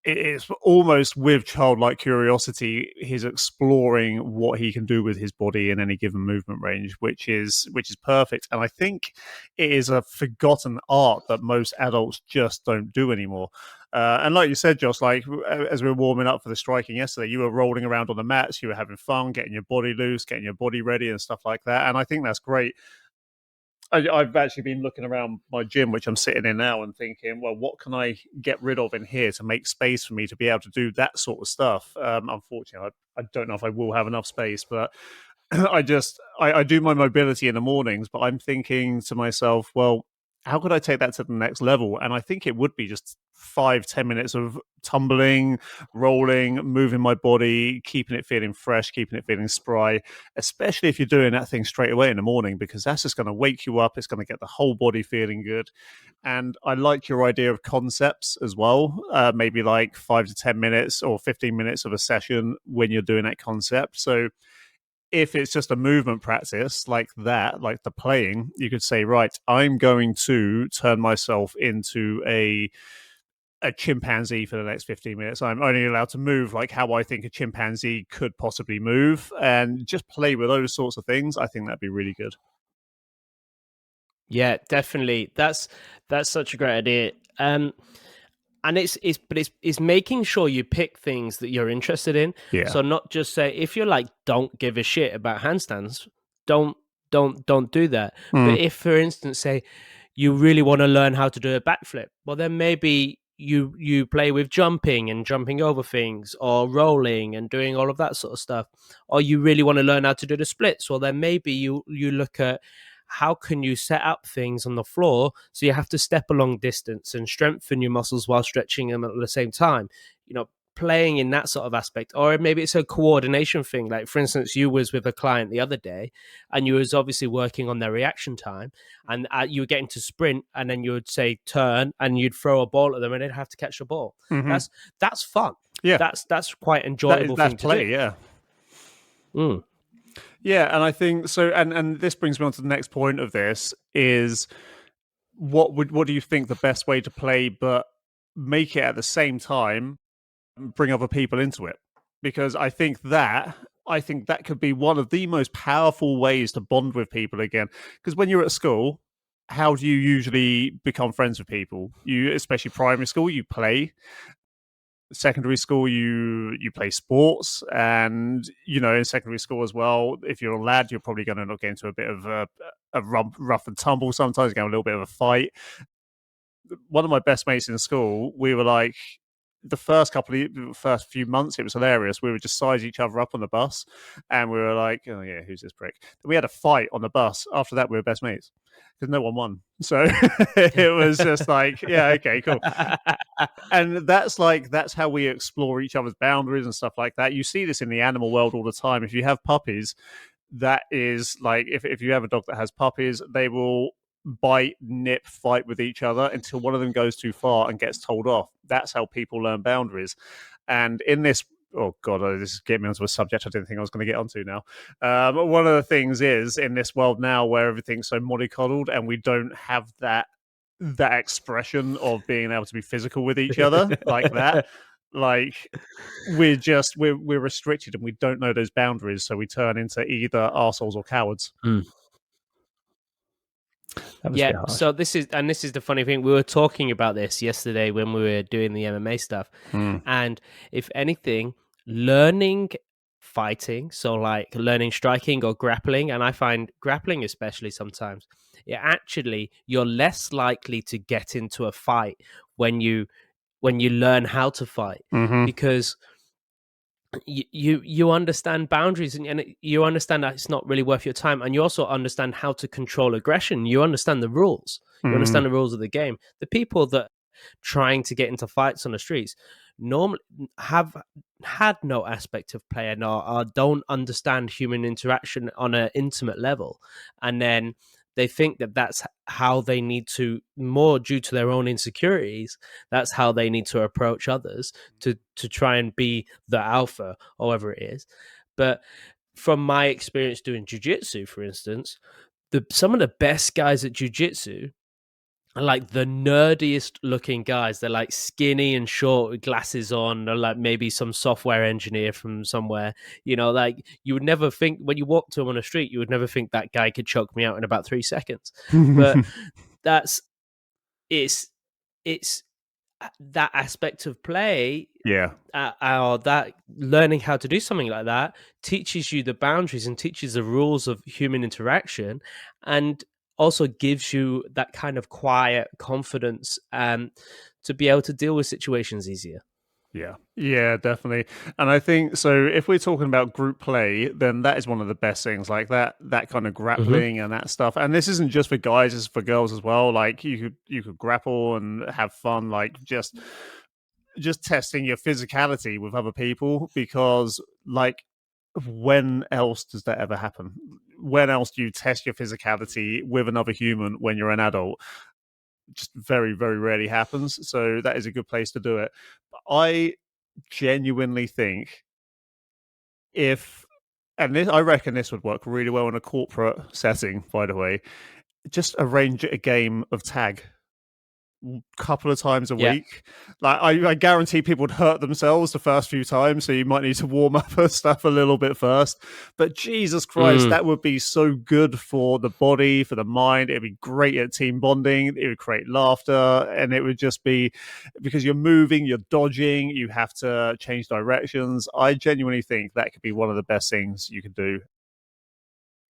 it's almost with childlike curiosity, he's exploring what he can do with his body in any given movement range, which is perfect. And I think it is a forgotten art that most adults just don't do anymore. And like you said, Josh, like as we were warming up for the striking yesterday, you were rolling around on the mats, you were having fun, getting your body loose, getting your body ready, and stuff like that. And I think that's great. I've actually been looking around my gym, which I'm sitting in now, and thinking, well, what can I get rid of in here to make space for me to be able to do that sort of stuff? Unfortunately, I don't know if I will have enough space, but I do my mobility in the mornings, but I'm thinking to myself, well, how could I take that to the next level? And I think it would be just 5-10 minutes of tumbling, rolling, moving my body, keeping it feeling fresh, keeping it feeling spry, especially if you're doing that thing straight away in the morning, because that's just going to wake you up. It's going to get the whole body feeling good. And I like your idea of concepts as well. Maybe like 5 to 10 minutes or 15 minutes of a session when you're doing that concept. So if it's just a movement practice like that, like the playing, you could say, right, I'm going to turn myself into a chimpanzee for the next 15 minutes. I'm only allowed to move like how I think a chimpanzee could possibly move, and just play with those sorts of things. I think that'd be really good. Yeah, definitely. That's such a great idea. And it's making sure you pick things that you're interested in. Yeah. So not just say, if you're like, don't give a shit about handstands, don't do that. But if, for instance, say you really want to learn how to do a backflip, well, then maybe you play with jumping and jumping over things, or rolling and doing all of that sort of stuff. Or you really want to learn how to do the splits, well, then maybe you look at how can you set up things on the floor so you have to step a long distance and strengthen your muscles while stretching them at the same time, playing in that sort of aspect. Or maybe it's a coordination thing, like for instance, you was with a client the other day and you was obviously working on their reaction time, and you were getting to sprint, and then you would say turn and you'd throw a ball at them and they'd have to catch the ball. That's fun. Yeah, that's quite enjoyable thing to play. do. Yeah. Yeah, and I think so. And this brings me on to the next point of this is what do you think the best way to play, but make it at the same time bring other people into it? Because I think that could be one of the most powerful ways to bond with people again. Because when you're at school, how do you usually become friends with people? You, especially primary school, you play. Secondary school, you play sports, and in secondary school as well, if you're a lad, you're probably going to get into a bit of a rough and tumble. Sometimes get a little bit of a fight. One of my best mates in school, we were like, the first few months, it was hilarious. We would just size each other up on the bus, and we were like, oh yeah, who's this prick? We had a fight on the bus. After that, we were best mates because no one won. So it was just like, yeah, okay, cool. And that's how we explore each other's boundaries and stuff like that. You see this in the animal world all the time. If you have puppies, that is like, if you have a dog that has puppies, they will bite, nip, fight with each other until one of them goes too far and gets told off. That's how people learn boundaries. And in this, oh god, this is getting me onto a subject I didn't think I was going to get onto now. One of the things is, in this world now where everything's so mollycoddled and we don't have that expression of being able to be physical with each other like that, like we're restricted and we don't know those boundaries, so we turn into either arseholes or cowards. Yeah, so this is the funny thing. We were talking about this yesterday when we were doing the MMA stuff. And if anything, learning fighting, so like learning striking or grappling, and I find grappling especially sometimes, you're less likely to get into a fight when you learn how to fight, because you understand boundaries, and you understand that it's not really worth your time, and you also understand how to control aggression. You understand the rules. You understand the rules of the game. The people that trying to get into fights on the streets normally have had no aspect of play and don't understand human interaction on an intimate level, and then they think that that's how they need to, more due to their own insecurities, that's how they need to approach others to try and be the alpha or whatever it is. But from my experience doing jiu-jitsu, for instance, some of the best guys at jiu-jitsu are like the nerdiest looking guys. They're like skinny and short with glasses on. They're like maybe some software engineer from somewhere. Like you would never think, when you walk to him on the street, you would never think that guy could choke me out in about 3 seconds. But that's it's that aspect of play, or that learning how to do something like that teaches you the boundaries and teaches the rules of human interaction, and also gives you that kind of quiet confidence to be able to deal with situations easier. Yeah, definitely. And I think so if we're talking about group play, then that is one of the best things, like that kind of grappling and that stuff. And this isn't just for guys, it's for girls as well. Like you could grapple and have fun, like just testing your physicality with other people, because like when else does that ever happen? When else do you test your physicality with another human when you're an adult? Just very, very rarely happens. So that is a good place to do it. I genuinely think I reckon this would work really well in a corporate setting, by the way, just arrange a game of tag couple of times a week. Like I guarantee people would hurt themselves the first few times, so you might need to warm up her stuff a little bit first. But Jesus Christ, that would be so good for the body, for the mind. It'd be great at team bonding. It would create laughter, and it would just be, because you're moving, you're dodging, you have to change directions. I genuinely think that could be one of the best things you could do.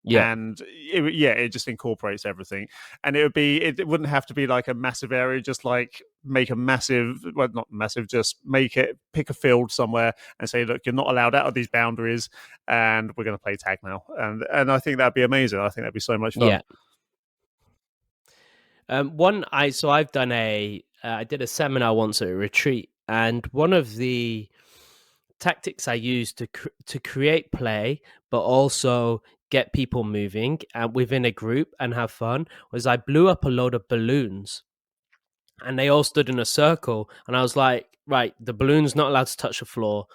And it just incorporates everything, and it wouldn't have to be like a massive area. Just like make a massive, well, not massive, just pick a field somewhere and say, look, you're not allowed out of these boundaries, and we're going to play tag now. And I think that'd be amazing. I think that'd be so much fun. I've done I did a seminar once at a retreat, and one of the tactics I used to create play, but also get people moving within a group and have fun, was I blew up a load of balloons, and they all stood in a circle, and I was like, right, the balloon's not allowed to touch the floor.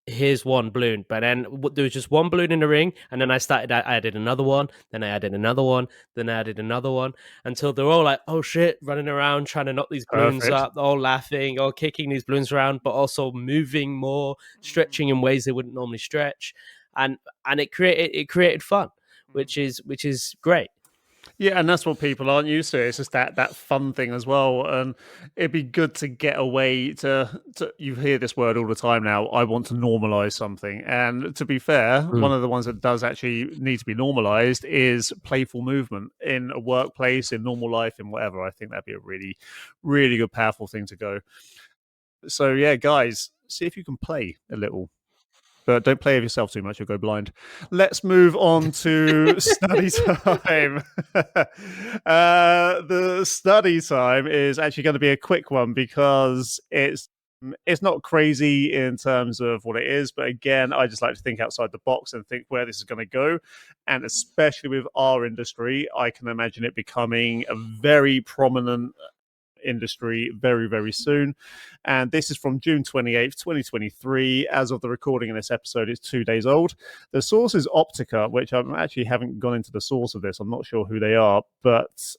Here's one balloon. But then there was just one balloon in the ring, and then I added another one, then I added another one, then I added another one, until they're all like, oh shit, running around trying to knock these balloons up, all laughing, all kicking these balloons around, but also moving more, stretching in ways they wouldn't normally stretch, and it created fun, which is great. Yeah, and that's what people aren't used to. It's just that fun thing as well. And it'd be good to get away to you hear this word all the time now, I want to normalize something. And to be fair, one of the ones that does actually need to be normalized is playful movement in a workplace, in normal life, in whatever. I think that'd be a really, really good, powerful thing to go. So yeah, guys, see if you can play a little. But don't play with yourself too much, you'll go blind. Let's move on to study time. The study time is actually going to be a quick one, because it's not crazy in terms of what it is. But again, I just like to think outside the box and think where this is going to go. And especially with our industry, I can imagine it becoming a very prominent industry very, very soon. And this is from June 28th, 2023. As of the recording of this episode, it's 2 days old. The source is Optica, which I actually haven't gone into the source of this. I'm not sure who they are, but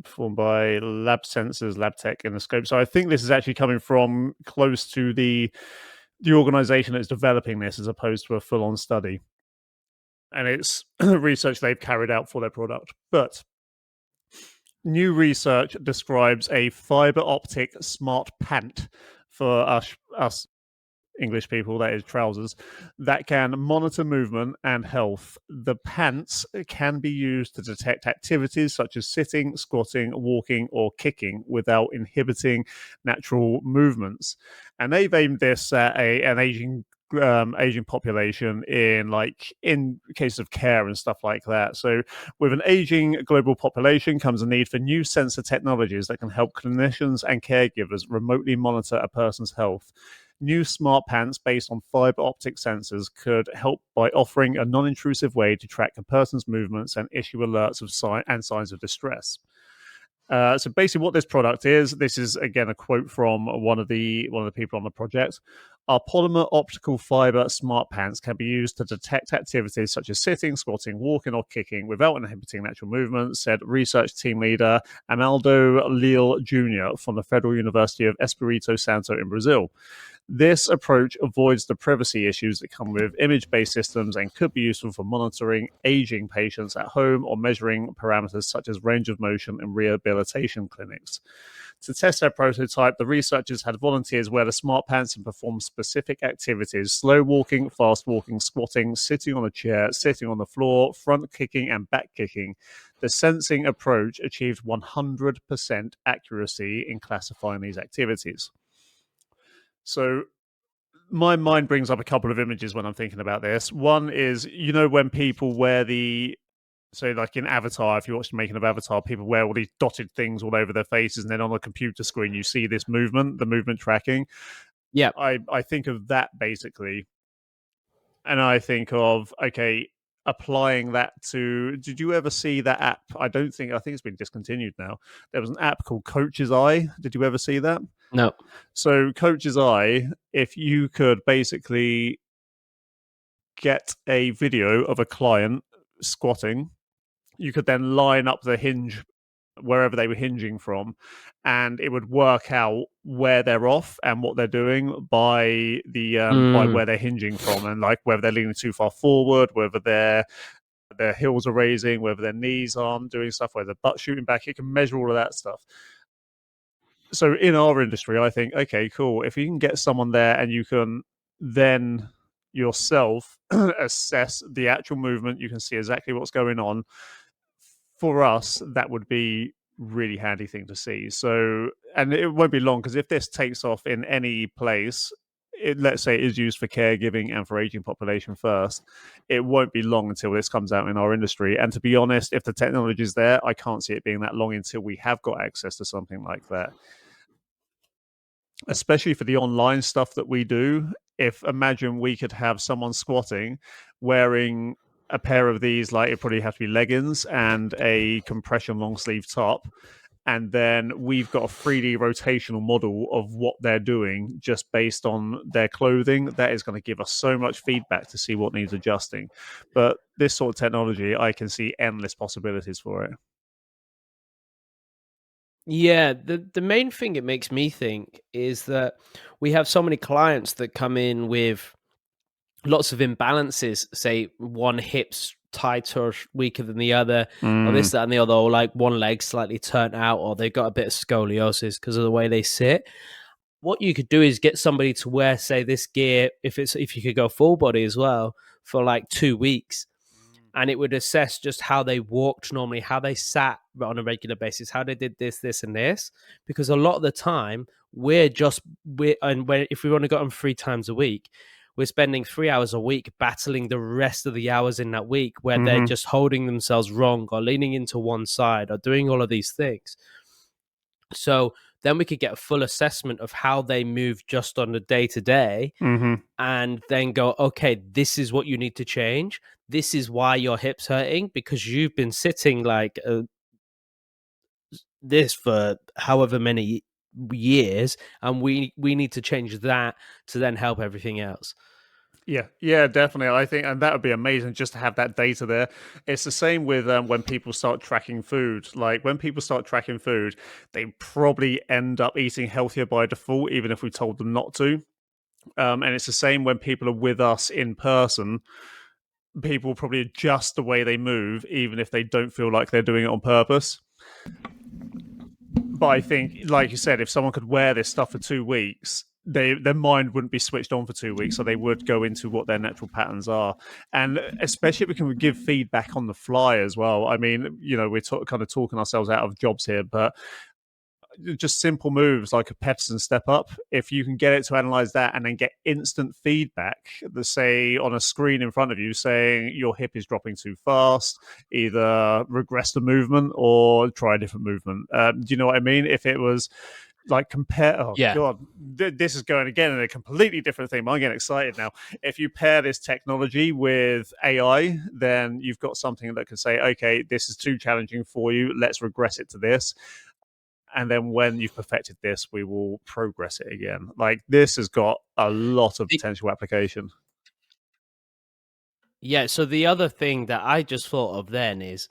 performed by Lab Sensors, Lab Tech in the scope. So I think this is actually coming from close to the organization that's developing this, as opposed to a full-on study. And it's research they've carried out for their product. But new research describes a fiber optic smart pant for us English people, that is trousers, that can monitor movement and health. The pants can be used to detect activities such as sitting, squatting, walking, or kicking without inhibiting natural movements. And they've aimed this at an aging aging population in case of care and stuff like that. So with an aging global population comes a need for new sensor technologies that can help clinicians and caregivers remotely monitor a person's health. New smart pants based on fiber optic sensors could help by offering a non-intrusive way to track a person's movements and issue alerts of signs of distress. So basically, what this product is, this is again a quote from one of the people on the project. Our polymer optical fiber smart pants can be used to detect activities such as sitting, squatting, walking, or kicking without inhibiting natural movement, said research team leader Amaldo Leal Jr. from the Federal University of Espírito Santo in Brazil. This approach avoids the privacy issues that come with image-based systems and could be useful for monitoring aging patients at home or measuring parameters such as range of motion in rehabilitation clinics. To test their prototype, the researchers had volunteers wear the smart pants and perform specific activities: slow walking, fast walking, squatting, sitting on a chair, sitting on the floor, front kicking, and back kicking. The sensing approach achieved 100% accuracy in classifying these activities. So my mind brings up a couple of images when I'm thinking about this. One is, when people wear so like in Avatar, if you watch the making of Avatar, people wear all these dotted things all over their faces, and then on the computer screen, you see this movement, the movement tracking. Yeah. I think of that basically. And I think of, okay, applying that to, did you ever see that app? I think it's been discontinued now. There was an app called Coach's Eye. Did you ever see that? No. So Coach's Eye, if you could basically get a video of a client squatting, you could then line up the hinge wherever they were hinging from, and it would work out where they're off and what they're doing by by where they're hinging from, and like whether they're leaning too far forward, whether their heels are raising, whether their knees aren't doing stuff, whether their butt's shooting back. It can measure all of that stuff. So in our industry, I think, okay, cool. If you can get someone there and you can then yourself assess the actual movement, you can see exactly what's going on. For us, that would be really handy thing to see. So, and it won't be long, because if this takes off in any place, let's say it is used for caregiving and for aging population first, it won't be long until this comes out in our industry. And to be honest, if the technology is there, I can't see it being that long until we have got access to something like that. Especially for the online stuff that we do. Imagine we could have someone squatting wearing a pair of these, like it probably have to be leggings and a compression long sleeve top, and then we've got a 3D rotational model of what they're doing just based on their clothing. That is going to give us so much feedback to see what needs adjusting. But this sort of technology, I can see endless possibilities for it. Yeah, the main thing it makes me think is that we have so many clients that come in with lots of imbalances, say one hip's tighter or weaker than the other, or this, that, and the other, or like one leg slightly turned out, or they've got a bit of scoliosis because of the way they sit. What you could do is get somebody to wear, say, this gear, if you could go full body as well, for like 2 weeks. And it would assess just how they walked normally, how they sat on a regular basis, how they did this, this, and this. Because a lot of the time, if we only got them 3 times a week, we're spending 3 hours a week battling the rest of the hours in that week where they're just holding themselves wrong or leaning into one side or doing all of these things. So then we could get a full assessment of how they move just on the day-to-day, and then go, okay, this is what you need to change. This is why your hip's hurting, because you've been sitting like this for however many years, and we need to change that to then help everything else. Yeah, definitely. I think, and that would be amazing just to have that data there. It's the same with when people start tracking food. Like when people start tracking food, they probably end up eating healthier by default, even if we told them not to. And it's the same when people are with us in person. People probably adjust the way they move, even if they don't feel like they're doing it on purpose. But I think, like you said, if someone could wear this stuff for 2 weeks, their mind wouldn't be switched on for 2 weeks, so they would go into what their natural patterns are. And especially if we can give feedback on the fly as well. I mean, we're kind of talking ourselves out of jobs here, but just simple moves like a Pedersen step up, if you can get it to analyze that and then get instant feedback, say on a screen in front of you saying your hip is dropping too fast, either regress the movement or try a different movement. Do you know what I mean? If it was like compare, oh Yeah. god, this is going again in a completely different thing. I'm getting excited now. If you pair this technology with AI, then you've got something that can say, okay, this is too challenging for you, let's regress it to this, and then when you've perfected this, we will progress it again. Like, this has got a lot of potential application. Yeah, so the other thing that I just thought of then is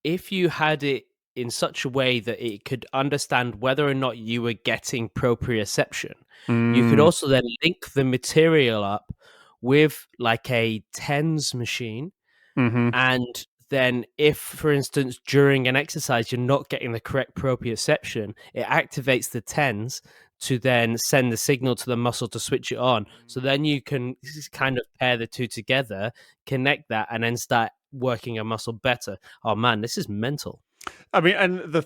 if you had it in such a way that it could understand whether or not you were getting proprioception, you could also then link the material up with like a TENS machine. And then if, for instance, during an exercise, you're not getting the correct proprioception, it activates the TENS to then send the signal to the muscle to switch it on. So then you can kind of pair the two together, connect that, and then start working a muscle better. Oh man, this is mental. I mean, and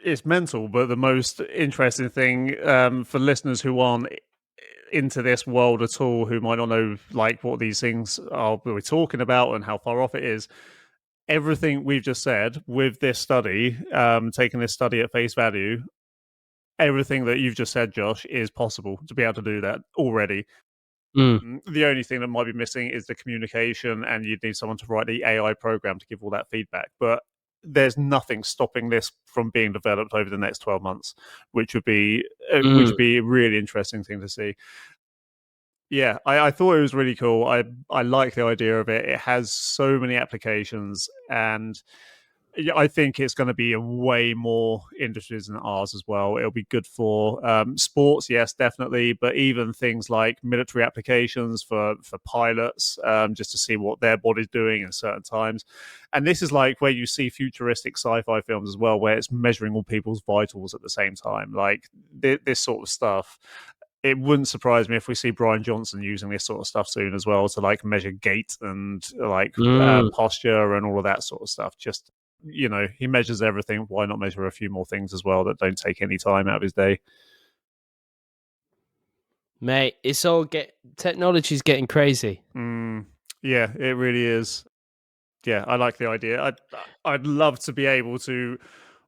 it's mental, but the most interesting thing for listeners who aren't into this world at all, who might not know like what these things are we're talking about and how far off it is, everything we've just said with this study, taking this study at face value, everything that you've just said, Josh, is possible to be able to do that already. The only thing that might be missing is the communication, and you'd need someone to write the AI program to give all that feedback. But there's nothing stopping this from being developed over the next 12 months, which would be a really interesting thing to see. Yeah, I thought it was really cool. I like the idea of it. It has so many applications, and I think it's going to be in way more industries than ours as well. It'll be good for sports, yes, definitely, but even things like military applications for pilots, just to see what their body's doing in certain times. And this is like where you see futuristic sci-fi films as well, where it's measuring all people's vitals at the same time. Like this sort of stuff. It wouldn't surprise me if we see Brian Johnson using this sort of stuff soon as well to like measure gait and like posture and all of that sort of stuff. Just, he measures everything. Why not measure a few more things as well that don't take any time out of his day? Mate, technology's getting crazy. Yeah, it really is. Yeah, I like the idea. I'd love to be able to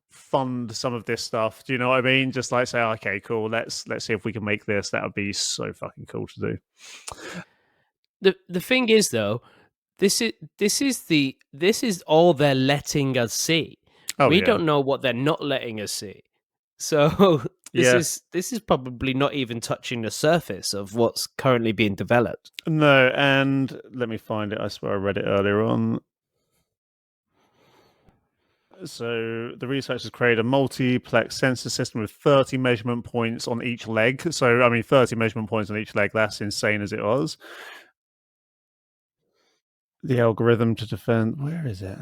fund some of this stuff. Do you know what I mean? Just like say, okay, cool. Let's see if we can make this. That would be so fucking cool to do. The thing is though, this is all they're letting us see. We don't know what they're not letting us see. So this is probably not even touching the surface of what's currently being developed. No, and let me find it. I swear I read it earlier on. So the researchers created a multiplex sensor system with 30 measurement points on each leg. So, I mean, 30 measurement points on each leg, that's insane as it was. The algorithm to defend... Where is it?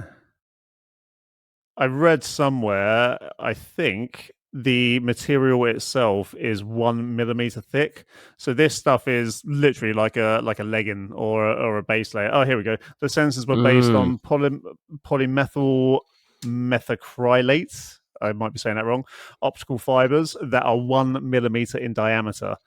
I read somewhere, I think the material itself is 1 millimeter thick. So this stuff is literally like a legging or a base layer. Oh, here we go. The sensors were based on polymethyl methacrylate, I might be saying that wrong, optical fibers that are 1 millimeter in diameter.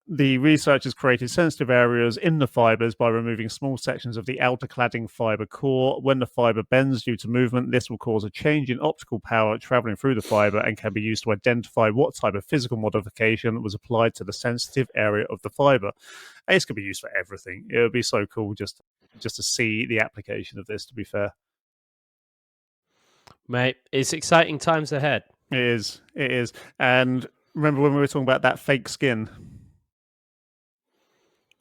The researchers created sensitive areas in the fibers by removing small sections of the outer cladding fiber core. When the fiber bends due to movement, this will cause a change in optical power traveling through the fiber and can be used to identify what type of physical modification was applied to the sensitive area of the fiber. And this could be used for everything. It would be so cool just to see the application of this, to be fair. Mate, it's exciting times ahead. It is. And remember when we were talking about that fake skin?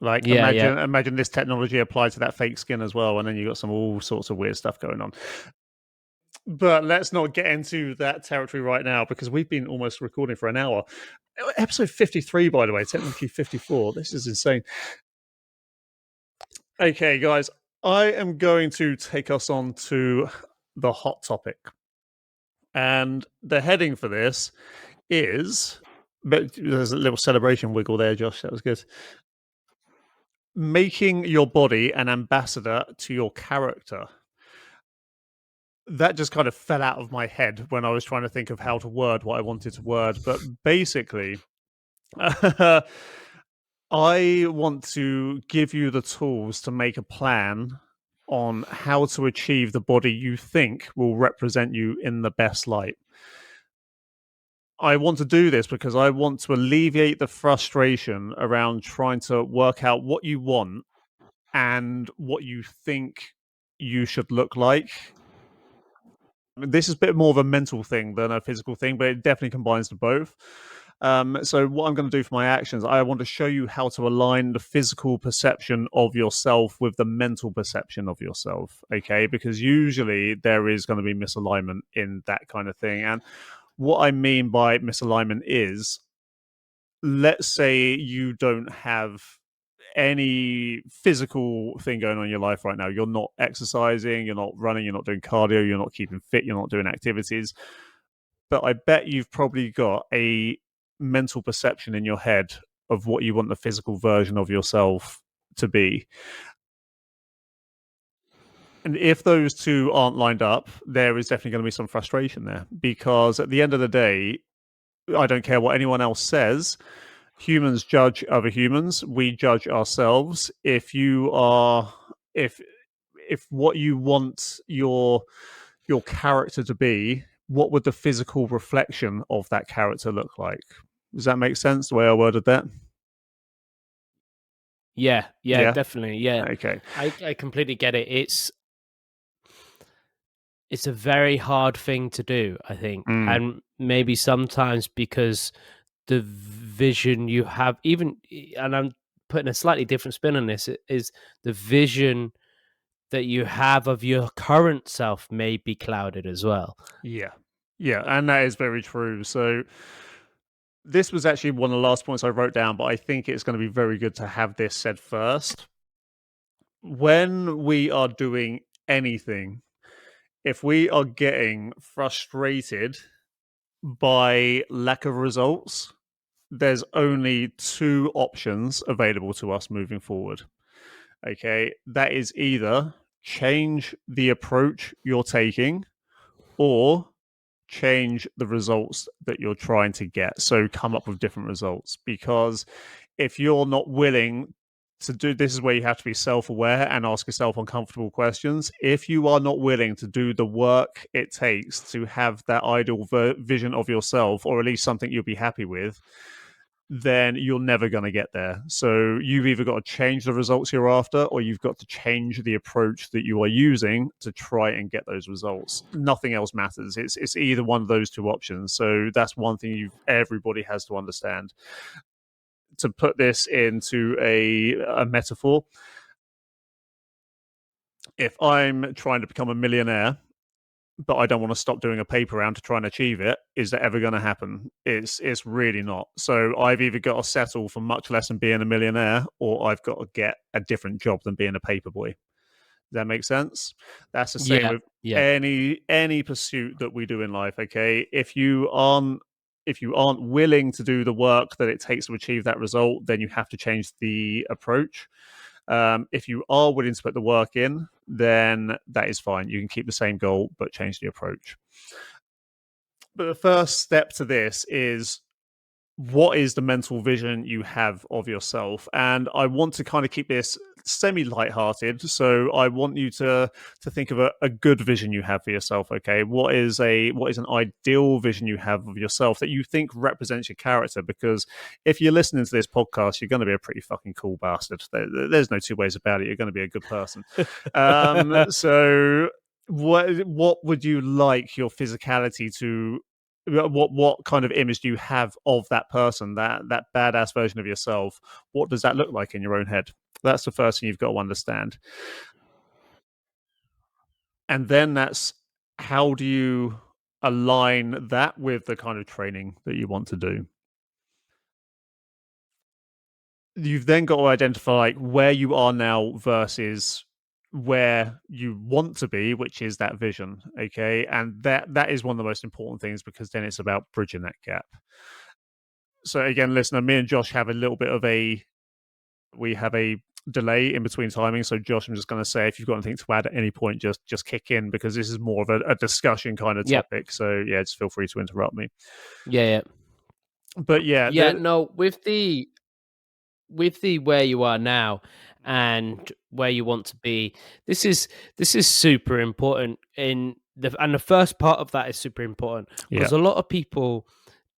Like, imagine this technology applied to that fake skin as well, and then you got all sorts of weird stuff going on. But let's not get into that territory right now, because we've been almost recording for an hour. Episode 53, by the way, technically 54. This is insane. Okay, guys, I am going to take us on to the hot topic. And the heading for this is... But there's a little celebration wiggle there, Josh. That was good. Making your body an ambassador to your character. that just kind of fell out of my head when I was trying to think of how to word what I wanted to word. But basically, I want to give you the tools to make a plan on how to achieve the body you think will represent you in the best light. I want to do this because I want to alleviate the frustration around trying to work out what you want and what you think you should look like. This is a bit more of a mental thing than a physical thing, but it definitely combines the both. So what I'm going to do for my actions, I want to show you how to align the physical perception of yourself with the mental perception of yourself, okay? Because usually there is going to be misalignment in that kind of thing. And what I mean by misalignment is, let's say you don't have any physical thing going on in your life right now. You're not exercising, you're not running, you're not doing cardio, you're not keeping fit, you're not doing activities. But I bet you've probably got a mental perception in your head of what you want the physical version of yourself to be. And if those two aren't lined up, there is definitely going to be some frustration there, because at the end of the day, I don't care what anyone else says. Humans judge other humans. We judge ourselves. If what you want your character to be, what would the physical reflection of that character look like? Does that make sense, the way I worded that? Yeah, Yeah? definitely. Yeah. Okay. I completely get it. It's a very hard thing to do, I think. And maybe sometimes because the vision you have, even, and I'm putting a slightly different spin on this, is the vision that you have of your current self may be clouded as well. Yeah. Yeah, and that is very true. So this was actually one of the last points I wrote down, but I think it's going to be very good to have this said first. When we are doing anything, if we are getting frustrated by lack of results, there's only two options available to us moving forward. Okay, that is either change the approach you're taking or change the results that you're trying to get. So come up with different results, because if you're not willing to do, this is where you have to be self-aware and ask yourself uncomfortable questions. If you are not willing to do the work it takes to have that ideal vision of yourself, or at least something you'll be happy with, then you're never going to get there. So you've either got to change the results you're after, or you've got to change the approach that you are using to try and get those results. Nothing else matters. It's either one of those two options. So that's one thing everybody has to understand. To put this into a metaphor, if I'm trying to become a millionaire, but I don't want to stop doing a paper round to try and achieve it, is that ever going to happen? It's really not. So I've either got to settle for much less than being a millionaire, or I've got to get a different job than being a paper boy. Does that make sense? That's the same with any pursuit that we do in life. Okay, if you aren't willing to do the work that it takes to achieve that result, then you have to change the approach. If you are willing to put the work in, then that is fine. You can keep the same goal, but change the approach. But the first step to this is, what is the mental vision you have of yourself? And I want to kind of keep this semi lighthearted. So I want you to think of a good vision you have for yourself. Okay, what is an ideal vision you have of yourself that you think represents your character? Because if you're listening to this podcast, you're going to be a pretty fucking cool bastard. There's no two ways about it. You're going to be a good person. So what would you like your physicality to? What kind of image do you have of that person, that badass version of yourself? What does that look like in your own head? That's the first thing you've got to understand. And then that's, how do you align that with the kind of training that you want to do? You've then got to identify where you are now versus where you want to be, which is that vision. Okay, and that is one of the most important things, because then it's about bridging that gap. So again, listener, me and Josh have a little bit of a delay in between timing. So, Josh, I'm just going to say, if you've got anything to add at any point, just kick in, because this is more of a discussion kind of Yep. topic. So, yeah, just feel free to interrupt me. Yeah. But yeah, No, with the where you are now and where you want to be, this is super important. The first part of that is super important, because a lot of people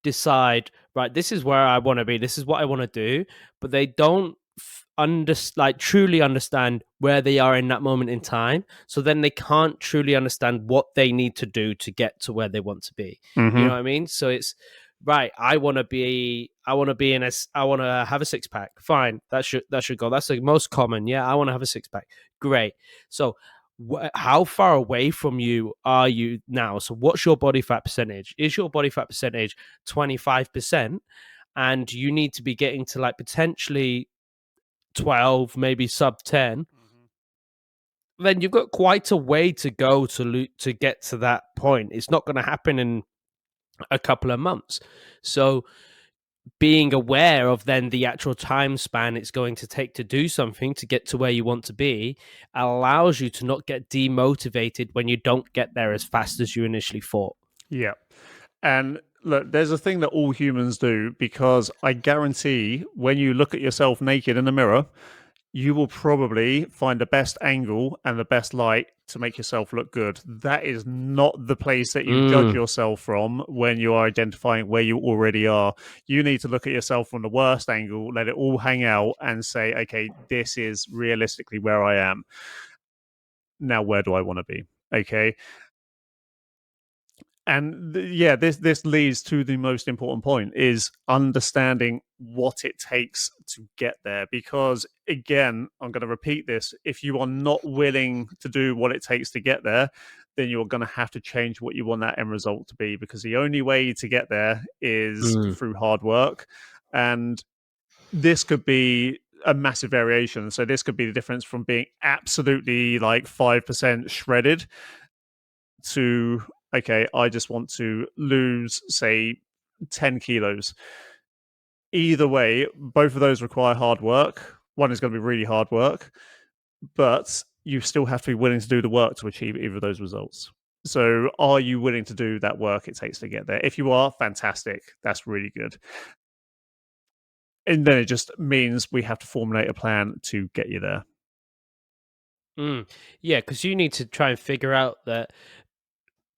decide, right, this is where I want to be, this is what I want to do, but they don't truly understand where they are in that moment in time. So then they can't truly understand what they need to do to get to where they want to be. You know what I mean? So it's right. I want to be in I want to have a six pack. Fine. That should go. That's the most common. Yeah. I want to have a six pack. Great. So how far away from you are you now? So what's your body fat percentage? Is your body fat percentage 25%? And you need to be getting to like potentially 12, maybe sub 10. Then you've got quite a way to go to get to that point. It's not going to happen in a couple of months. So being aware of then the actual time span it's going to take to do something to get to where you want to be allows you to not get demotivated when you don't get there as fast as you initially thought. Yeah. And look, there's a thing that all humans do, because I guarantee when you look at yourself naked in the mirror, you will probably find the best angle and the best light to make yourself look good. That is not the place that you judge yourself from when you are identifying where you already are. You need to look at yourself from the worst angle, let it all hang out, and say, okay, this is realistically where I am. Now, where do I want to be? Okay. And this leads to the most important point, is understanding what it takes to get there. Because again, I'm going to repeat this, if you are not willing to do what it takes to get there, then you're going to have to change what you want that end result to be, because the only way to get there is through hard work. And this could be a massive variation. So this could be the difference from being absolutely like 5% shredded to, okay, I just want to lose, say, 10 kilos. Either way, both of those require hard work. One is going to be really hard work, but you still have to be willing to do the work to achieve either of those results. So are you willing to do that work it takes to get there? If you are, fantastic. That's really good. And then it just means we have to formulate a plan to get you there. Yeah, because you need to try and figure out that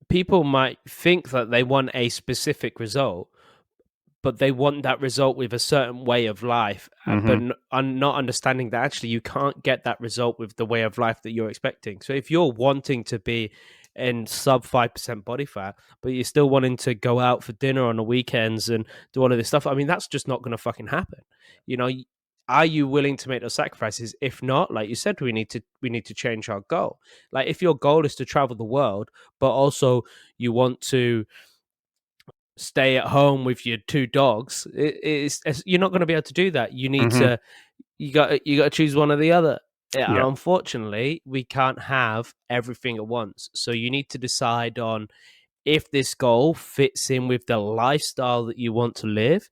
people might think that they want a specific result, but they want that result with a certain way of life, but not understanding that actually you can't get that result with the way of life that you're expecting. So if you're wanting to be in sub 5% body fat, but you're still wanting to go out for dinner on the weekends and do all of this stuff, I mean, that's just not going to fucking happen. You know, are you willing to make those sacrifices? If not, like you said, we need to change our goal. Like if your goal is to travel the world, but also you want to stay at home with your two dogs, you're not going to be able to do that. You need to you got to choose one or the other. Yeah, and unfortunately, we can't have everything at once. So you need to decide on if this goal fits in with the lifestyle that you want to live,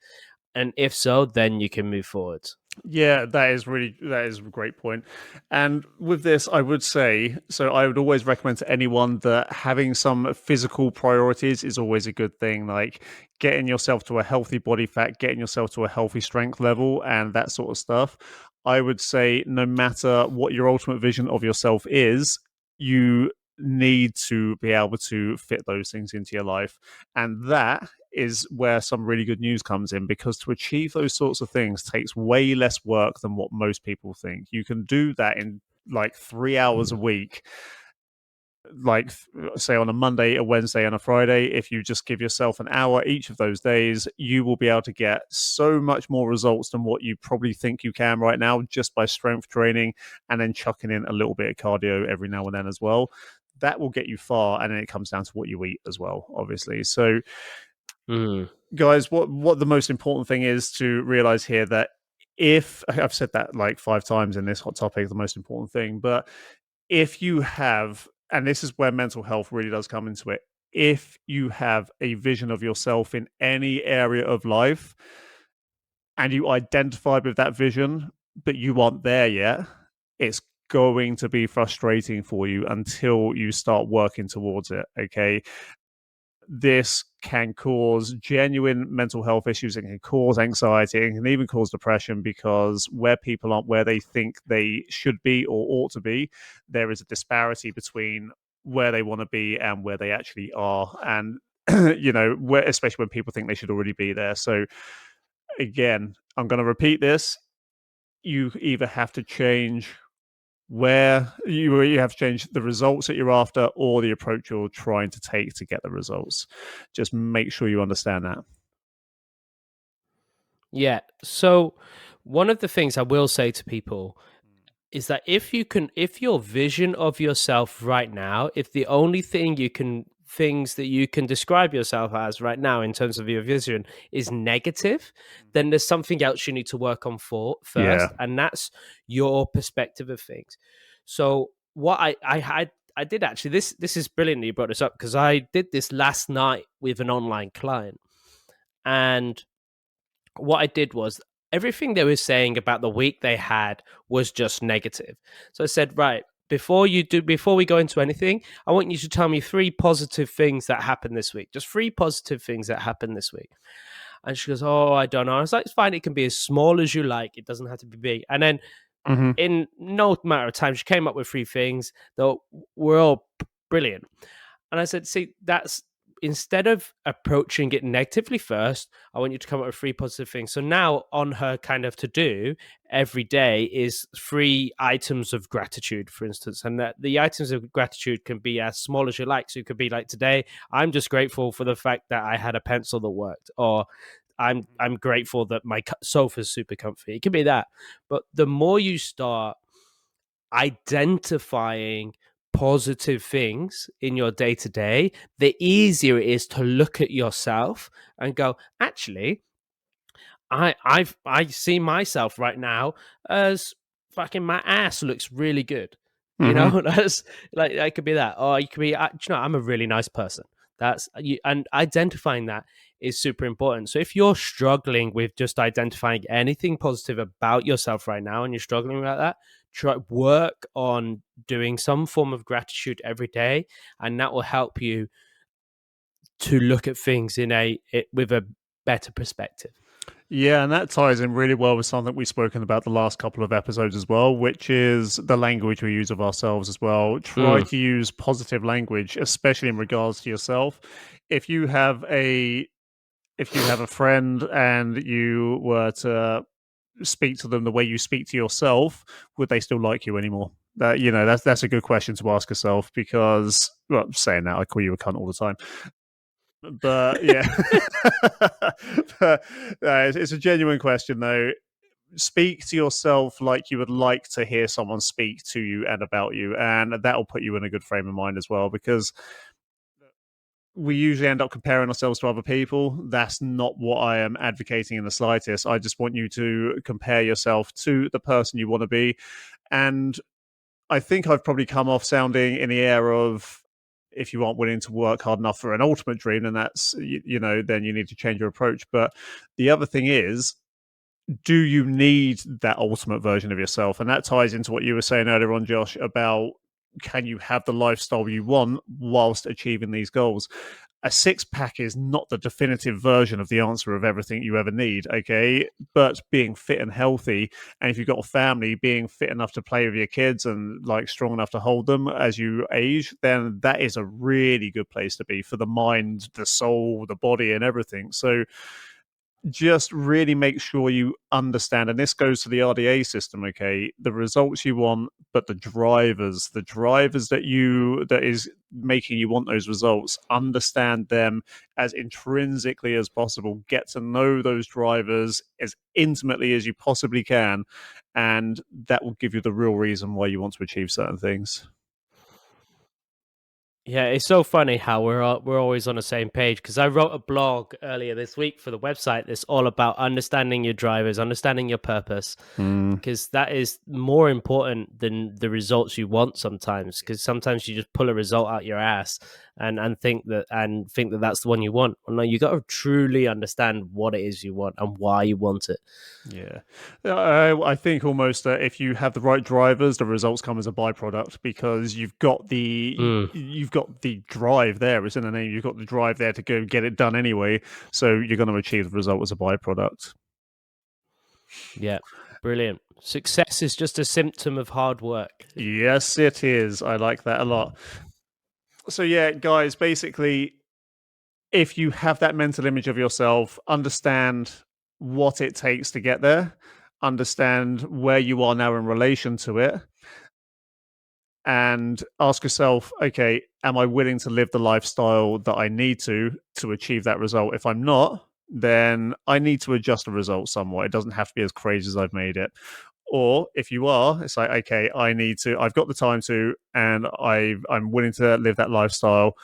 and if so, then you can move forward. Yeah, that is a great point. And with this, I would say, so I would always recommend to anyone that having some physical priorities is always a good thing, like getting yourself to a healthy body fat, getting yourself to a healthy strength level, and that sort of stuff. I would say no matter what your ultimate vision of yourself is, you need to be able to fit those things into your life. And that is where some really good news comes in, because to achieve those sorts of things takes way less work than what most people think. You can do that in like 3 hours a week, like say on a Monday, a Wednesday, and a Friday. If you just give yourself an hour each of those days, you will be able to get so much more results than what you probably think you can right now, just by strength training and then chucking in a little bit of cardio every now and then as well. That will get you far, and then it comes down to what you eat as well, obviously. So guys, what the most important thing is to realize here, that if I've said that like 5 times in this hot topic, the most important thing, but if you have, and this is where mental health really does come into it, if you have a vision of yourself in any area of life and you identify with that vision, but you aren't there yet, it's going to be frustrating for you until you start working towards it. Okay. This can cause genuine mental health issues. It can cause anxiety. It can even cause depression, because where people aren't where they think they should be or ought to be, there is a disparity between where they want to be and where they actually are. And, especially when people think they should already be there. So, again, I'm going to repeat this. You either have to change where you have to change the results that you're after, or the approach you're trying to take to get the results. Just make sure you understand that. Yeah. So one of the things I will say to people is that if your vision of yourself right now, if the only things that you can describe yourself as right now in terms of your vision is negative, then there's something else you need to work on Yeah. first, and that's your perspective of things. So what I did actually, this is brilliant that you brought this up, because I did this last night with an online client, and what I did was everything they were saying about the week they had was just negative. So I said, right, before we go into anything, I want you to tell me 3 positive things that happened this week. Just 3 positive things that happened this week. And she goes, oh, I don't know. I was like, it's fine. It can be as small as you like. It doesn't have to be big. And then in no matter of time, she came up with 3 things that were all brilliant. And I said, see, that's instead of approaching it negatively first, I want you to come up with 3 positive things. So now on her kind of to do every day is 3 items of gratitude, for instance. And that the items of gratitude can be as small as you like. So it could be like, today, I'm just grateful for the fact that I had a pencil that worked, or I'm grateful that my sofa's super comfy. It could be that. But the more you start identifying positive things in your day to day, the easier it is to look at yourself and go, actually, I see myself right now as fucking my ass looks really good. You know, that's like, that could be that, or you could be, I'm a really nice person. That's you, and identifying that is super important. So if you're struggling with just identifying anything positive about yourself right now, and you're struggling with that, try work on doing some form of gratitude every day, and that will help you to look at things with a better perspective. Yeah, and that ties in really well with something we've spoken about the last couple of episodes as well, which is the language we use of ourselves as well. Try to use positive language, especially in regards to yourself. If you have a friend and you were to speak to them the way you speak to yourself, would they still like you anymore? That's a good question to ask yourself, because, well, saying that, I call you a cunt all the time. But yeah, but, it's a genuine question though. Speak to yourself like you would like to hear someone speak to you and about you, and that will put you in a good frame of mind as well, because we usually end up comparing ourselves to other people. That's not what I am advocating in the slightest. I just want you to compare yourself to the person you want to be. And I think I've probably come off sounding in the air of, if you aren't willing to work hard enough for an ultimate dream, then that's, then you need to change your approach. But the other thing is, do you need that ultimate version of yourself? And that ties into what you were saying earlier on, Josh, about, can you have the lifestyle you want whilst achieving these goals? A 6-pack is not the definitive version of the answer of everything you ever need, okay? But being fit and healthy, and if you've got a family, being fit enough to play with your kids and like strong enough to hold them as you age, then that is a really good place to be for the mind, the soul, the body, and everything. So just really make sure you understand, and this goes to the RDA system, okay, the results you want, but the drivers that is making you want those results, understand them as intrinsically as possible. Get to know those drivers as intimately as you possibly can, and that will give you the real reason why you want to achieve certain things. Yeah, it's so funny how we're always on the same page, because I wrote a blog earlier this week for the website that's all about understanding your drivers, understanding your purpose, because that is more important than the results you want sometimes, because sometimes you just pull a result out your ass and think that that's the one you want. Well, no, you got to truly understand what it is you want and why you want it. Yeah, I think almost that if you have the right drivers, the results come as a byproduct, because you've got the drive there. It's in the name. You've got the drive there to go get it done anyway. So you're going to achieve the result as a byproduct. Yeah, brilliant. Success is just a symptom of hard work. Yes, it is. I like that a lot. So yeah, guys, basically, if you have that mental image of yourself, understand what it takes to get there, understand where you are now in relation to it, and ask yourself, okay, am I willing to live the lifestyle that I need to achieve that result? If I'm not, then I need to adjust the result somewhat. It doesn't have to be as crazy as I've made it. Or if you are, it's like, okay, I've got the time to, and I'm willing to live that lifestyle.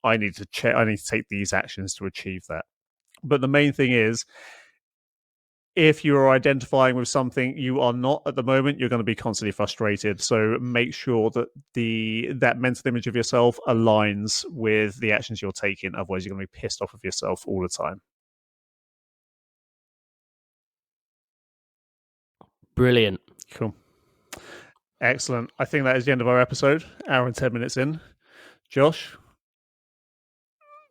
I need to take these actions to achieve that. But the main thing is, if you are identifying with something you are not at the moment, you're going to be constantly frustrated. So make sure that that mental image of yourself aligns with the actions you're taking. Otherwise, you're going to be pissed off of yourself all the time. Brilliant. Cool. Excellent. I think that is the end of our episode. Hour and 10 minutes in. Josh?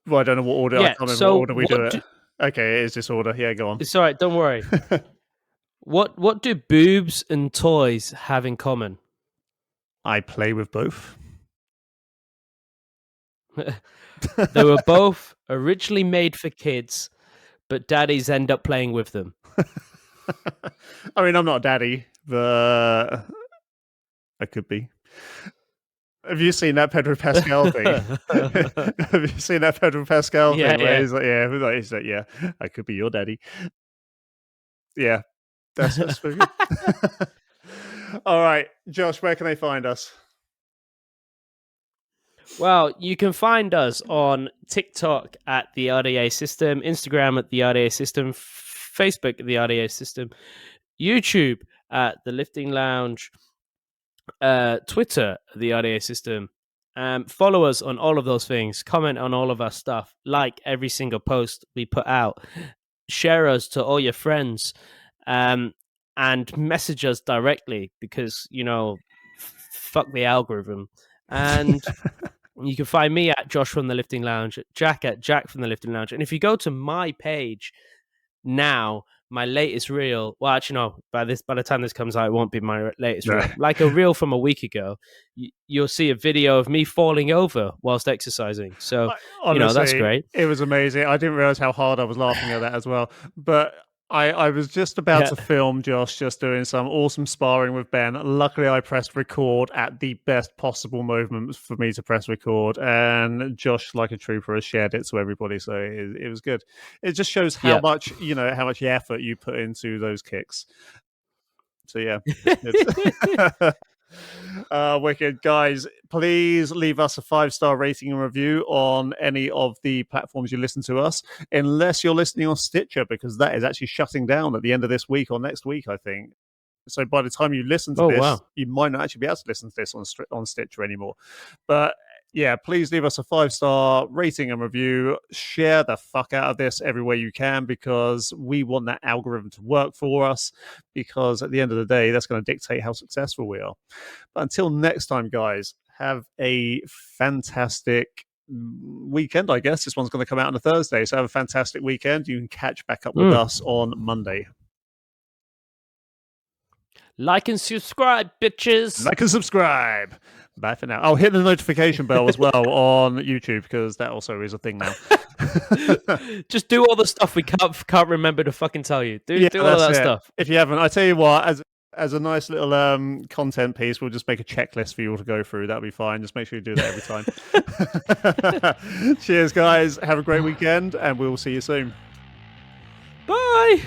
Well, I don't know what order. Yeah, I can't remember what order we do it. Okay, it is this order. Yeah, go on. It's all right. Don't worry. What do boobs and toys have in common? I play with both. They were both originally made for kids, but daddies end up playing with them. I mean, I'm not a daddy, but I could be. Have you seen that Pedro Pascal thing? Have you seen that Pedro Pascal thing? Where he's like, yeah, I could be your daddy. Yeah, that's pretty good. All right, Josh, where can they find us? Well, you can find us on TikTok at the RDA System, Instagram at the RDA System, Facebook at the RDA System, YouTube at the Lifting Lounge, Twitter at the RDA System. Follow us on all of those things. Comment on all of our stuff. Like every single post we put out. Share us to all your friends. And message us directly because, fuck the algorithm. And you can find me at Josh from the Lifting Lounge, Jack at Jack from the Lifting Lounge. And if you go to my page now, my latest reel, well, actually, no, by the time this comes out, it won't be my latest reel. Like a reel from a week ago, you'll see a video of me falling over whilst exercising. So, honestly, that's great. It was amazing. I didn't realize how hard I was laughing at that as well. But I was just about to film Josh just doing some awesome sparring with Ben. Luckily, I pressed record at the best possible moment for me to press record. And Josh, like a trooper, has shared it to everybody. So it was good. It just shows how much, how much effort you put into those kicks. So, yeah. Wicked. Guys, please leave us a 5-star rating and review on any of the platforms you listen to us, unless you're listening on Stitcher, because that is actually shutting down at the end of this week or next week, I think. So by the time you listen to this, you might not actually be able to listen to this on Stitcher anymore. But yeah, please leave us a 5-star rating and review. Share the fuck out of this everywhere you can, because we want that algorithm to work for us, because at the end of the day, that's going to dictate how successful we are. But until next time, guys, have a fantastic weekend, I guess. This one's going to come out on a Thursday, so have a fantastic weekend. You can catch back up with us on Monday. Like and subscribe, bitches. Like and subscribe. Bye for now. I'll hit the notification bell as well on YouTube, because that also is a thing now. Just do all the stuff we can't remember to fucking tell you. Do all of that stuff. If you haven't, I tell you what, as a nice little content piece, we'll just make a checklist for you all to go through. That'll be fine. Just make sure you do that every time. Cheers, guys. Have a great weekend, and we'll see you soon. Bye.